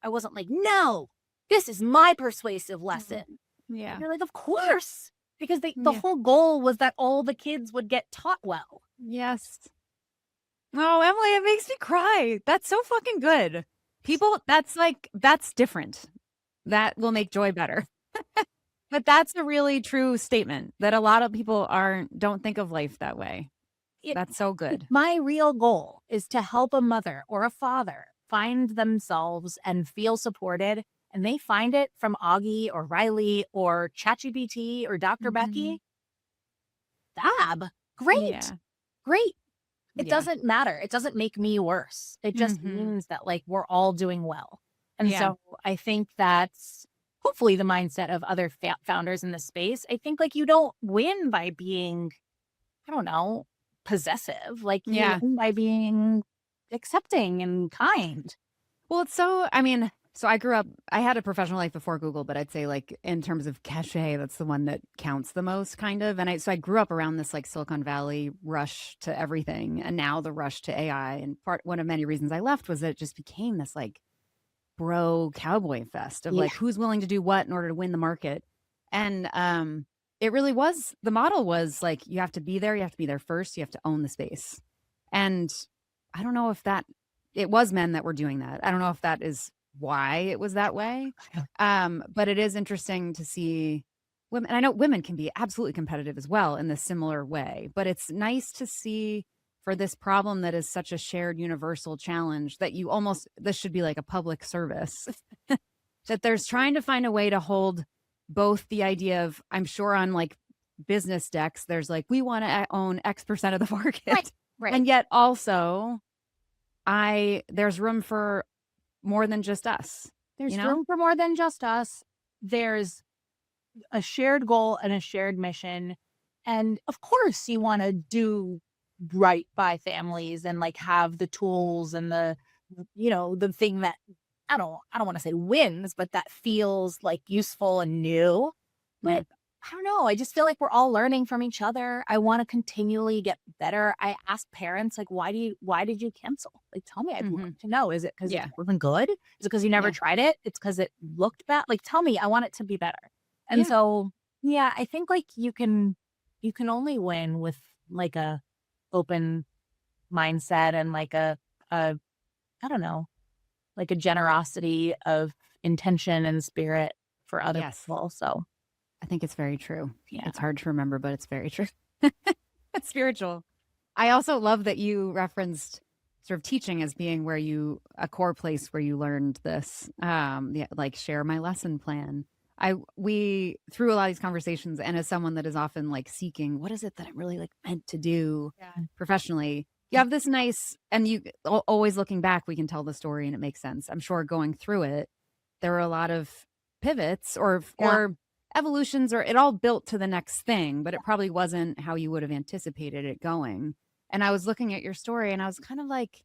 I wasn't like, no, this is my persuasive Mm-hmm. lesson. Yeah. They're like, of course, because the Yeah. whole goal was that all the kids would get taught well. Yes. Oh, Emily, it makes me cry. That's so fucking good. People, that's different. That will make joy better. But that's a really true statement that a lot of people don't think of life that way. It, That's so good. my real goal is to help a mother or a father find themselves and feel supported. And they find it from Augie or Riley or ChatGPT or Dr. Mhm. Becky. Fab. Great. Yeah. Great. It Yeah. doesn't matter. It doesn't make me worse. It just Mhm. means that like we're all doing well. And Yeah. so I think that's hopefully the mindset of other founders in this space. I think like you don't win by being, I don't know, possessive. Like you Yeah. win by being accepting and kind. Well, so I had a professional life before Google, but I'd say like in terms of cachet, that's the one that counts the most kind of. And I grew up around this like Silicon Valley rush to everything. And now the rush to AI. And one of many reasons I left was that it just became this like bro cowboy fest of Yeah. like who's willing to do what in order to win the market. And it really was, the model was like you have to be there first, you have to own the space. And I don't know if it was men that were doing that. I don't know if that is why it was that way. But it is interesting to see women, and I know women can be absolutely competitive as well in this similar way, but it's nice to see for this problem that is such a shared universal challenge that this should be like a public service that there's trying to find a way to hold both the idea of, I'm sure on like business decks, there's like, we want to own X% of the market. Right. And yet also there's room for more than just us. There's room for more than just us. There's a shared goal and a shared mission. And of course you want to do right by families and like have the tools and the thing that I don't want to say wins, but that feels like useful and new. Yeah. But I don't know. I just feel like we're all learning from each other. I want to continually get better. I ask parents, like, why did you cancel? Like, tell me, I'd love to know. Is it because it wasn't good? Is it because you never tried it? It's because it looked bad. Like, tell me, I want it to be better. And so, yeah, I think like you can only win with like a open mindset and like a I don't know, like a generosity of intention and spirit for other people. So I think it's very true. yeah. It's hard to remember, but it's very true. It's spiritual. I also love that you referenced sort of teaching as being a core place where you learned this. Like share my lesson plan. We through a lot of these conversations, and as someone that is often like seeking, what is it that I'm really like meant to do professionally? You have this nice, and you always looking back, we can tell the story and it makes sense. I'm sure going through it, there were a lot of pivots or evolutions, or it all built to the next thing, but it probably wasn't how you would have anticipated it going. And I was looking at your story and I was kind of like,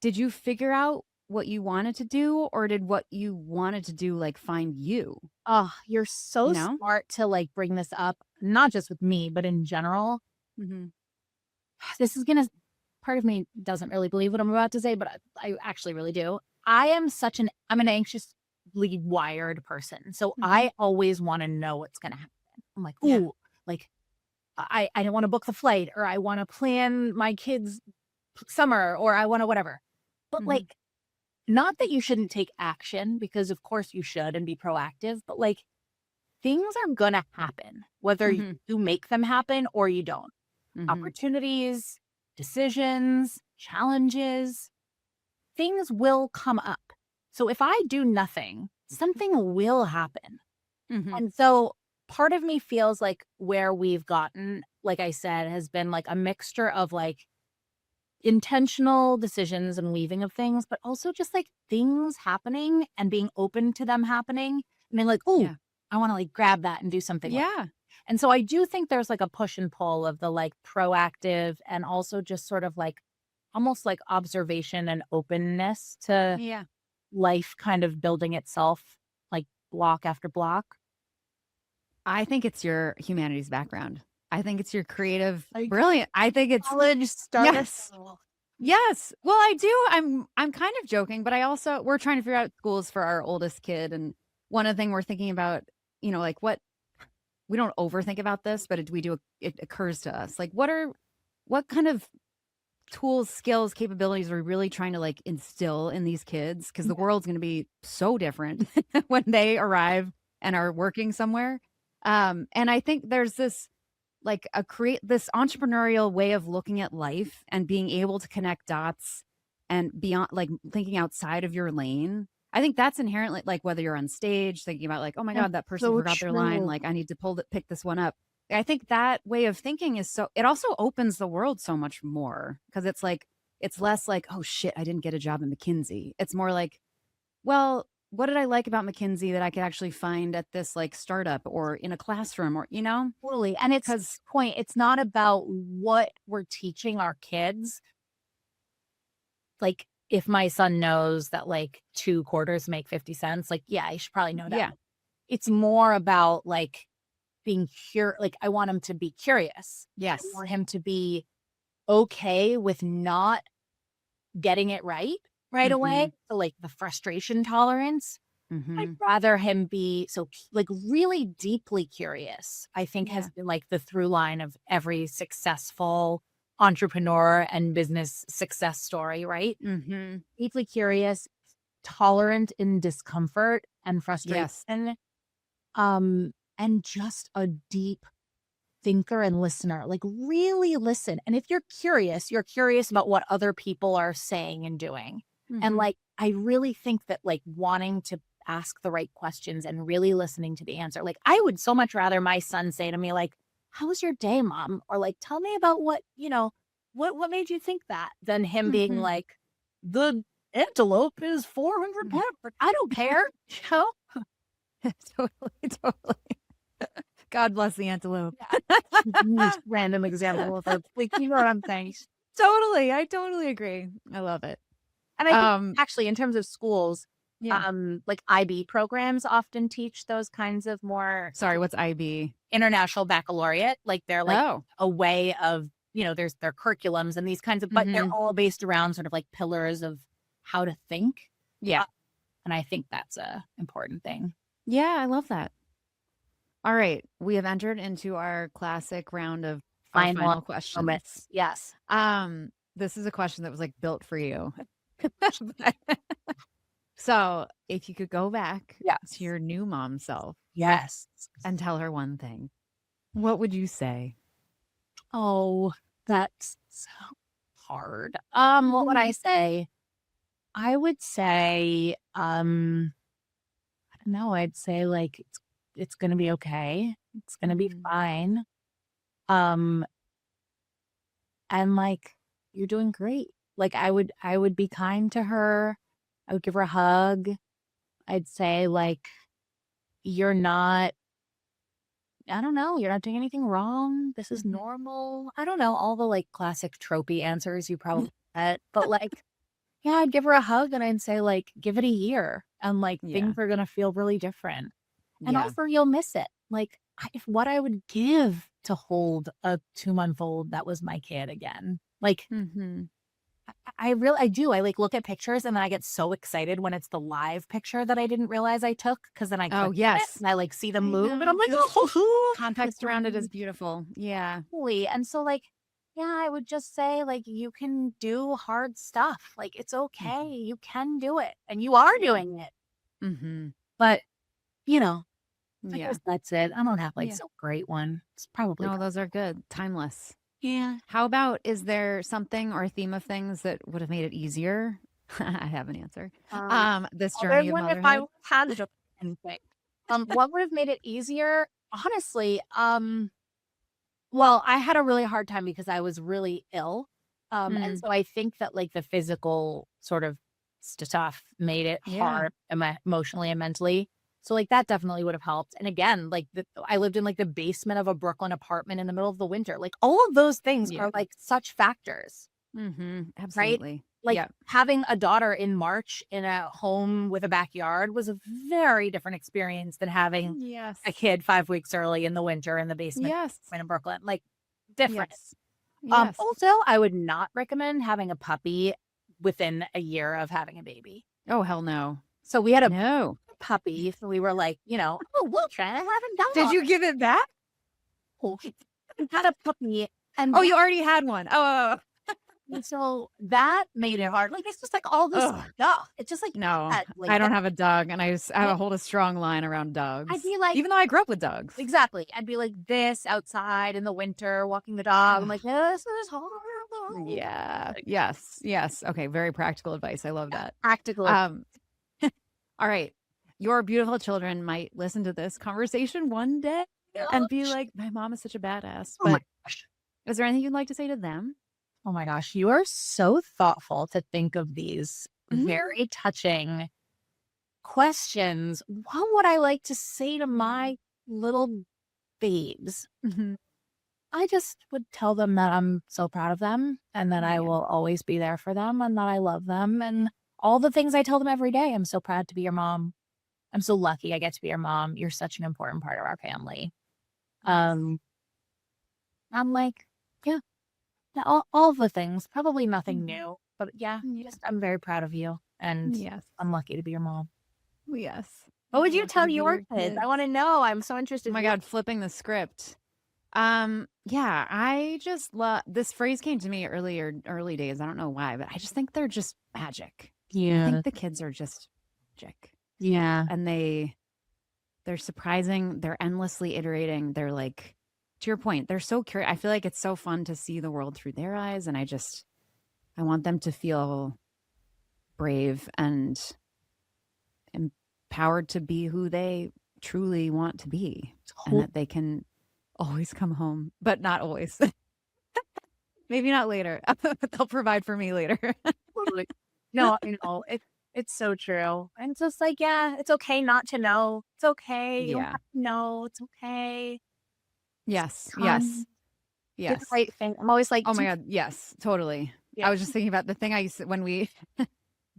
did you figure out what you wanted to do, or did what you wanted to do like find you? Oh, you're so smart to like bring this up, not just with me, but in general. Mm-hmm. This is part of me doesn't really believe what I'm about to say, but I actually really do. I'm an anxiously wired person. So I always want to know what's going to happen. I'm like, ooh, like I don't want to book the flight, or I want to plan my kids' summer, or I want to whatever. But like, not that you shouldn't take action, because of course you should and be proactive, but like things are going to happen, whether you make them happen or you don't. Opportunities, decisions, challenges, things will come up. So if I do nothing, something will happen. And so part of me feels like where we've gotten, like I said, has been like a mixture of like intentional decisions and weaving of things, but also just like things happening and being open to them happening. And being like, oh, Yeah. I want to like grab that and do something. Yeah. And so I do think there's like a push and pull of the like proactive and also just sort of like almost like observation and openness to Yeah. life kind of building itself like block after block. I think it's your humanities background. I think it's your creative Like brilliant. I think it's college started. yes. Yes. Well, I do. I'm kind of joking, but I also we're trying to figure out schools for our oldest kid. And one of the things we're thinking about, like what we don't overthink about this, but it occurs to us. Like what kind of tools, skills, capabilities are we really trying to like instill in these kids? Because the world's going to be so different when they arrive and are working somewhere. And I think there's this like this entrepreneurial way of looking at life and being able to connect dots and beyond, like thinking outside of your lane. I think that's inherently like whether you're on stage thinking about like, oh my God, that person so forgot their line. true. Like I need to pick this one up. I think that way of thinking it also opens the world so much more because it's like, it's less like, oh shit, I didn't get a job at McKinsey. It's more like, well, what did I like about McKinsey that I could actually find at this like startup or in a classroom or, Totally. And it's because point, it's not about what we're teaching our kids. Like if my son knows that like 2 quarters make 50 cents, like, yeah, I should probably know that. yeah, It's more about like being like I want him to be curious. yes, I want him to be okay with not getting it right away. So like the frustration tolerance. I'd rather him be so like really deeply curious, I think has been like the through line of every successful entrepreneur and business success story, right? Deeply curious, tolerant in discomfort and frustration. yes, And just a deep thinker and listener, like really listen. And if you're curious about what other people are saying and doing. And like, I really think that like wanting to ask the right questions and really listening to the answer. Like I would so much rather my son say to me like, how was your day, mom? Or like, tell me about what what made you think that than him being like, the antelope is 400 pounds. I don't care. Totally. God bless the antelope. Random example of like, you know what I'm saying? Totally. I totally agree. I love it. And I think actually in terms of schools, Yeah. like IB programs often teach those kinds of more Sorry, what's IB? international baccalaureate. Like they're like a way of, there's their curriculums and these kinds of, but they're all based around sort of like pillars of how to think. Yeah. And I think that's a important thing. Yeah, I love that. All right. We have entered into our classic round of final questions. Moments. Yes. This is a question that was like built for you. So if you could go back to your new mom self and tell her one thing, what would you say? Oh, that's so hard. What would I say? I would say, I don't know, I'd say like it's gonna be okay. It's gonna be fine. And like you're doing great. Like I would be kind to her. I would give her a hug. I'd say like you're not, I don't know, you're not doing anything wrong. This is normal. I don't know, all the like classic tropey answers you probably get, but like yeah, I'd give her a hug and I'd say like give it a year and like things are gonna feel really different. And also you'll miss it. Like if what I would give to hold a 2-month-old that was my kid again. Like I do. I like look at pictures and then I get so excited when it's the live picture that I didn't realize I took because then I click on it and I like see them move and I'm like, oh, context around it is beautiful. Yeah. And so like, yeah, I would just say like you can do hard stuff. Like it's okay. You can do it and you are doing it. But I guess that's it. I don't have like some great one. It's probably no, those are good. Timeless. Yeah. How about, is there something or a theme of things that would have made it easier? I have an answer. This journey of motherhood. If I had anything, what would have made it easier? honestly, well, I had a really hard time because I was really ill. And so I think that like the physical sort of stuff made it hard emotionally and mentally. So like that definitely would have helped. And again, like I lived in like the basement of a Brooklyn apartment in the middle of the winter. Like all of those things are like such factors. Absolutely. Right? Like having a daughter in March in a home with a backyard was a very different experience than having a kid 5 weeks early in the winter in the basement in Brooklyn. Like different. Also, I would not recommend having a puppy within a year of having a baby. Oh, hell no. So we had a puppy. So we were like, oh, we'll try to have a dog. Did you give it back? Oh, we had a puppy. And you already had one. Oh. And so that made it hard. Like, it's just like all this stuff. It's just like, no, I don't have a dog, and I hold a strong line around dogs. I'd be like, even though I grew up with dogs. Exactly. I'd be like this outside in the winter, walking the dog. I'm like, this is horrible. Yeah. Yes. Okay. Very practical advice. I love that. Practical. All right. Your beautiful children might listen to this conversation one day and be like, my mom is such a badass. Oh my gosh. Is there anything you'd like to say to them? Oh my gosh, you are so thoughtful to think of these very touching questions. What would I like to say to my little babes? I just would tell them that I'm so proud of them and that I will always be there for them and that I love them and all the things I tell them every day. I'm so proud to be your mom. I'm so lucky I get to be your mom. You're such an important part of our family. I'm like, all the things, probably nothing new, but just, I'm very proud of you and I'm lucky to be your mom. Yes. What would you tell your kids? I want to know. I'm so interested. Oh my God, flipping the script. I just love this phrase came to me early days. I don't know why, but I just think they're just magic. I think the kids are just magic. And they're surprising, they're endlessly iterating, they're like, to your point, they're so curious. I feel like it's so fun to see the world through their eyes. And I want them to feel brave and empowered to be who they truly want to be. And that they can always come home, but not always. Maybe not later. They'll provide for me later. No, it's so true. And it's just like, it's okay not to know. It's okay. You don't have to know. It's okay. Yes. It's the right thing. I'm always like, oh my God. Yes, totally. I was just thinking about the thing I used to, it's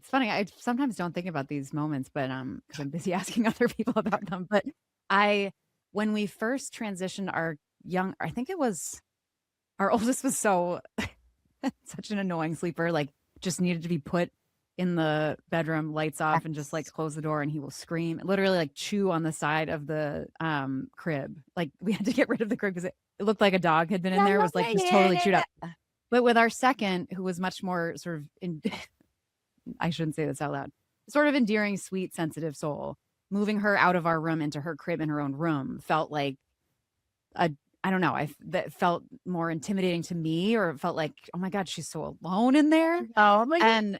funny. I sometimes don't think about these moments, but, cause I'm busy asking other people about them. But when we first transitioned I think it was our oldest was such an annoying sleeper, like just needed to be put in the bedroom, lights off, and just like close the door, and he will scream, literally like chew on the side of the crib. Like we had to get rid of the crib because it looked like a dog had been in there. It was like just totally chewed up. But with our second, who was much more sort of I shouldn't say this out loud, sort of endearing, sweet, sensitive soul, moving her out of our room into her crib in her own room felt like I don't know. That felt more intimidating to me, or it felt like, oh my God, she's so alone in there. Oh my God. And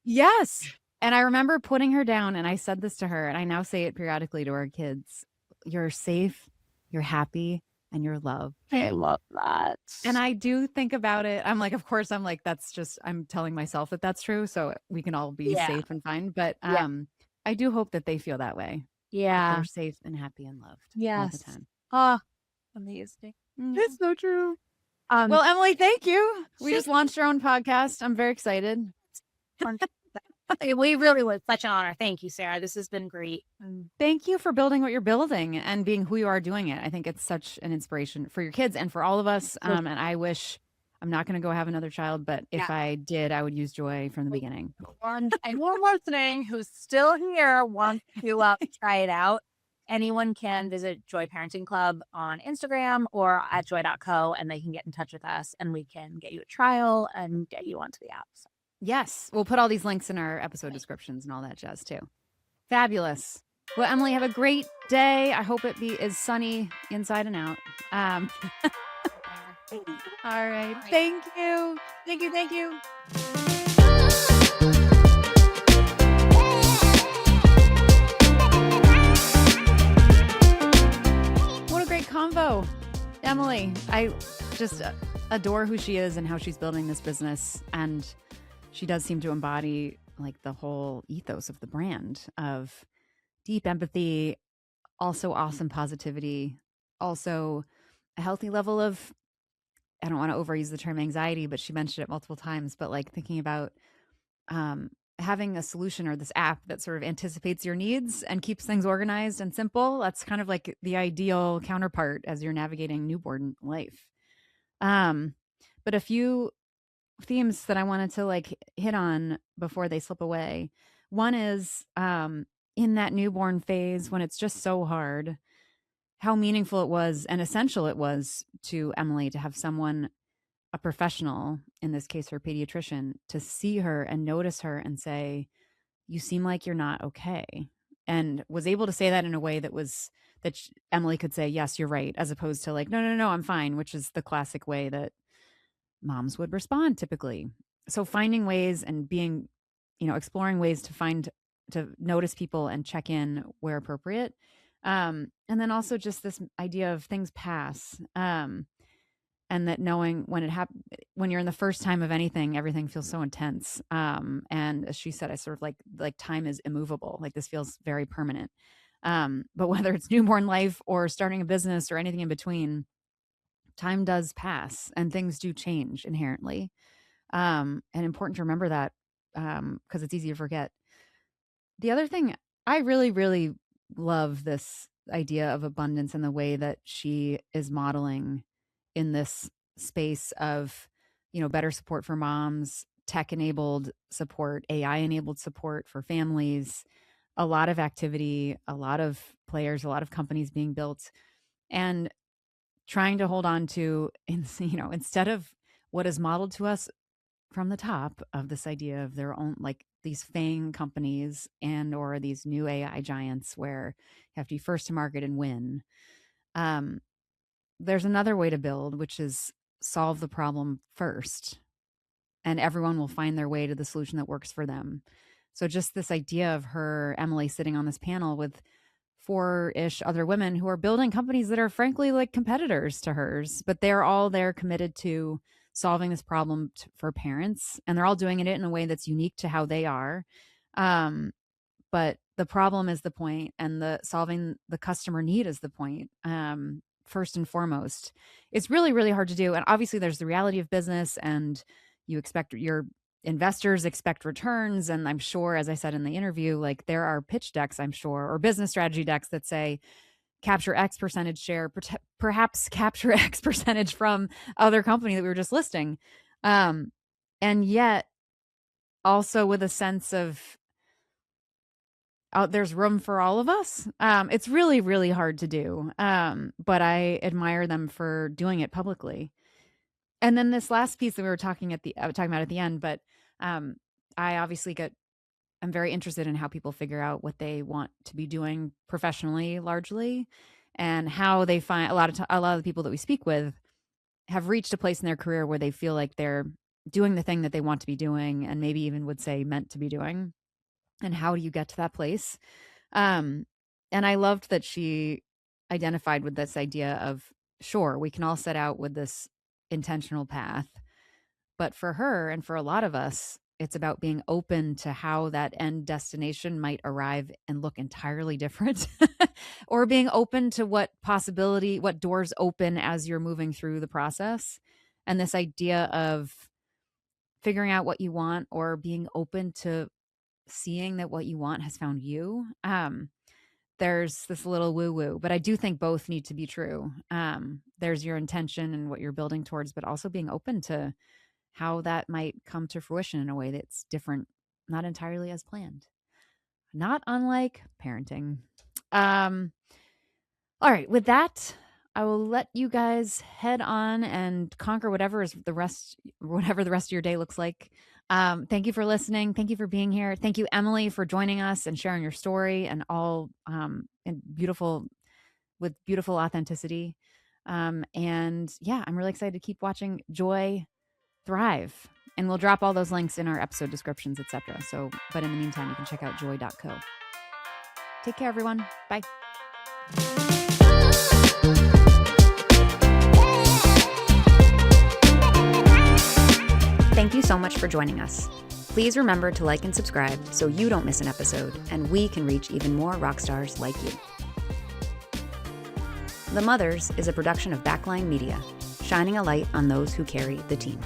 yes. And I remember putting her down, and I said this to her, and I now say it periodically to our kids. You're safe, you're happy, and you're loved. I love that. And I do think about it. I'm like, of course, that's just, I'm telling myself that that's true. So we can all be safe and fine. But I do hope that they feel that way. Yeah. They're safe and happy and loved all the time. Oh, amazing. It's so true. Well, Emily, thank you. We just launched our own podcast. I'm very excited. We really was such an honor. Thank you, Sarah. This has been great. Thank you for building what you're building and being who you are doing it. I think it's such an inspiration for your kids and for all of us. And I wish, I'm not going to go have another child, but if I did, I would use joy from the beginning. Anyone listening who's still here wants to try it out, anyone can visit Joy Parenting Club on Instagram or at joy.co, and they can get in touch with us and we can get you a trial and get you onto the app. So. Yes. We'll put all these links in our episode descriptions and all that jazz too. Fabulous. Well, Emily, have a great day. I hope it is sunny inside and out. All right. Thank you. Thank you. I just adore who she is and how she's building this business. And she does seem to embody like the whole ethos of the brand of deep empathy, also awesome positivity, also a healthy level of, I don't want to overuse the term anxiety, but she mentioned it multiple times, but like thinking about having a solution or this app that sort of anticipates your needs and keeps things organized and simple. That's kind of like the ideal counterpart as you're navigating newborn life. But a few themes that I wanted to like hit on before they slip away. One is in that newborn phase when it's just so hard, how meaningful it was and essential it was to Emily to have someone, a professional, in this case her pediatrician, to see her and notice her and say, you seem like you're not okay. And was able to say that in a way that was that Emily could say, yes, you're right, as opposed to like, no, I'm fine, which is the classic way that moms would respond typically. So finding ways and being, exploring ways to notice people and check in where appropriate. And then also just this idea of things pass. And that knowing when it when you're in the first time of anything, everything feels so intense. And as she said, I sort of like time is immovable. Like this feels very permanent. But whether it's newborn life or starting a business or anything in between, time does pass and things do change inherently. And important to remember that because it's easy to forget. The other thing, I really, really love this idea of abundance and the way that she is modeling in this space of, better support for moms, tech-enabled support, AI-enabled support for families, a lot of activity, a lot of players, a lot of companies being built, and trying to hold on to, instead of what is modeled to us from the top of this idea of their own, like these FANG companies and or these new AI giants where you have to be first to market and win. There's another way to build, which is solve the problem first, and everyone will find their way to the solution that works for them. So just this idea of her, Emily, sitting on this panel with 4-ish other women who are building companies that are frankly like competitors to hers, but they're all there committed to solving this problem for parents, and they're all doing it in a way that's unique to how they are. But the problem is the point, and the solving the customer need is the point. First and foremost, it's really, really hard to do. And obviously there's the reality of business, and you expect your investors expect returns. And I'm sure, as I said in the interview, like there are pitch decks, I'm sure, or business strategy decks that say capture X percentage share, perhaps capture X percentage from other company that we were just listing. And yet also with a sense of, there's room for all of us. It's really, really hard to do. But I admire them for doing it publicly. And then this last piece that we were talking about at the end, but I obviously I'm very interested in how people figure out what they want to be doing professionally, largely, and how they find a lot of the people that we speak with have reached a place in their career where they feel like they're doing the thing that they want to be doing, and maybe even would say meant to be doing. And how do you get to that place? And I loved that she identified with this idea of, sure, we can all set out with this intentional path, but for her and for a lot of us, it's about being open to how that end destination might arrive and look entirely different, or being open to what doors open as you're moving through the process. And this idea of figuring out what you want, or being open to seeing that what you want has found you. There's this little woo-woo, but I do think both need to be true. There's your intention and what you're building towards, but also being open to how that might come to fruition in a way that's different, not entirely as planned. Not unlike parenting. All right, with that, I will let you guys head on and conquer whatever the rest of your day looks like. Thank you for listening. Thank you for being here. Thank you, Emily, for joining us and sharing your story and all with beautiful authenticity. And yeah, I'm really excited to keep watching Joy thrive. And we'll drop all those links in our episode descriptions, etc. So, but in the meantime, you can check out joy.co. Take care, everyone. Bye. you so much for joining us. Please remember to like and subscribe so you don't miss an episode and we can reach even more rock stars like you. The Mothers is a production of Backline Media, shining a light on those who carry the team.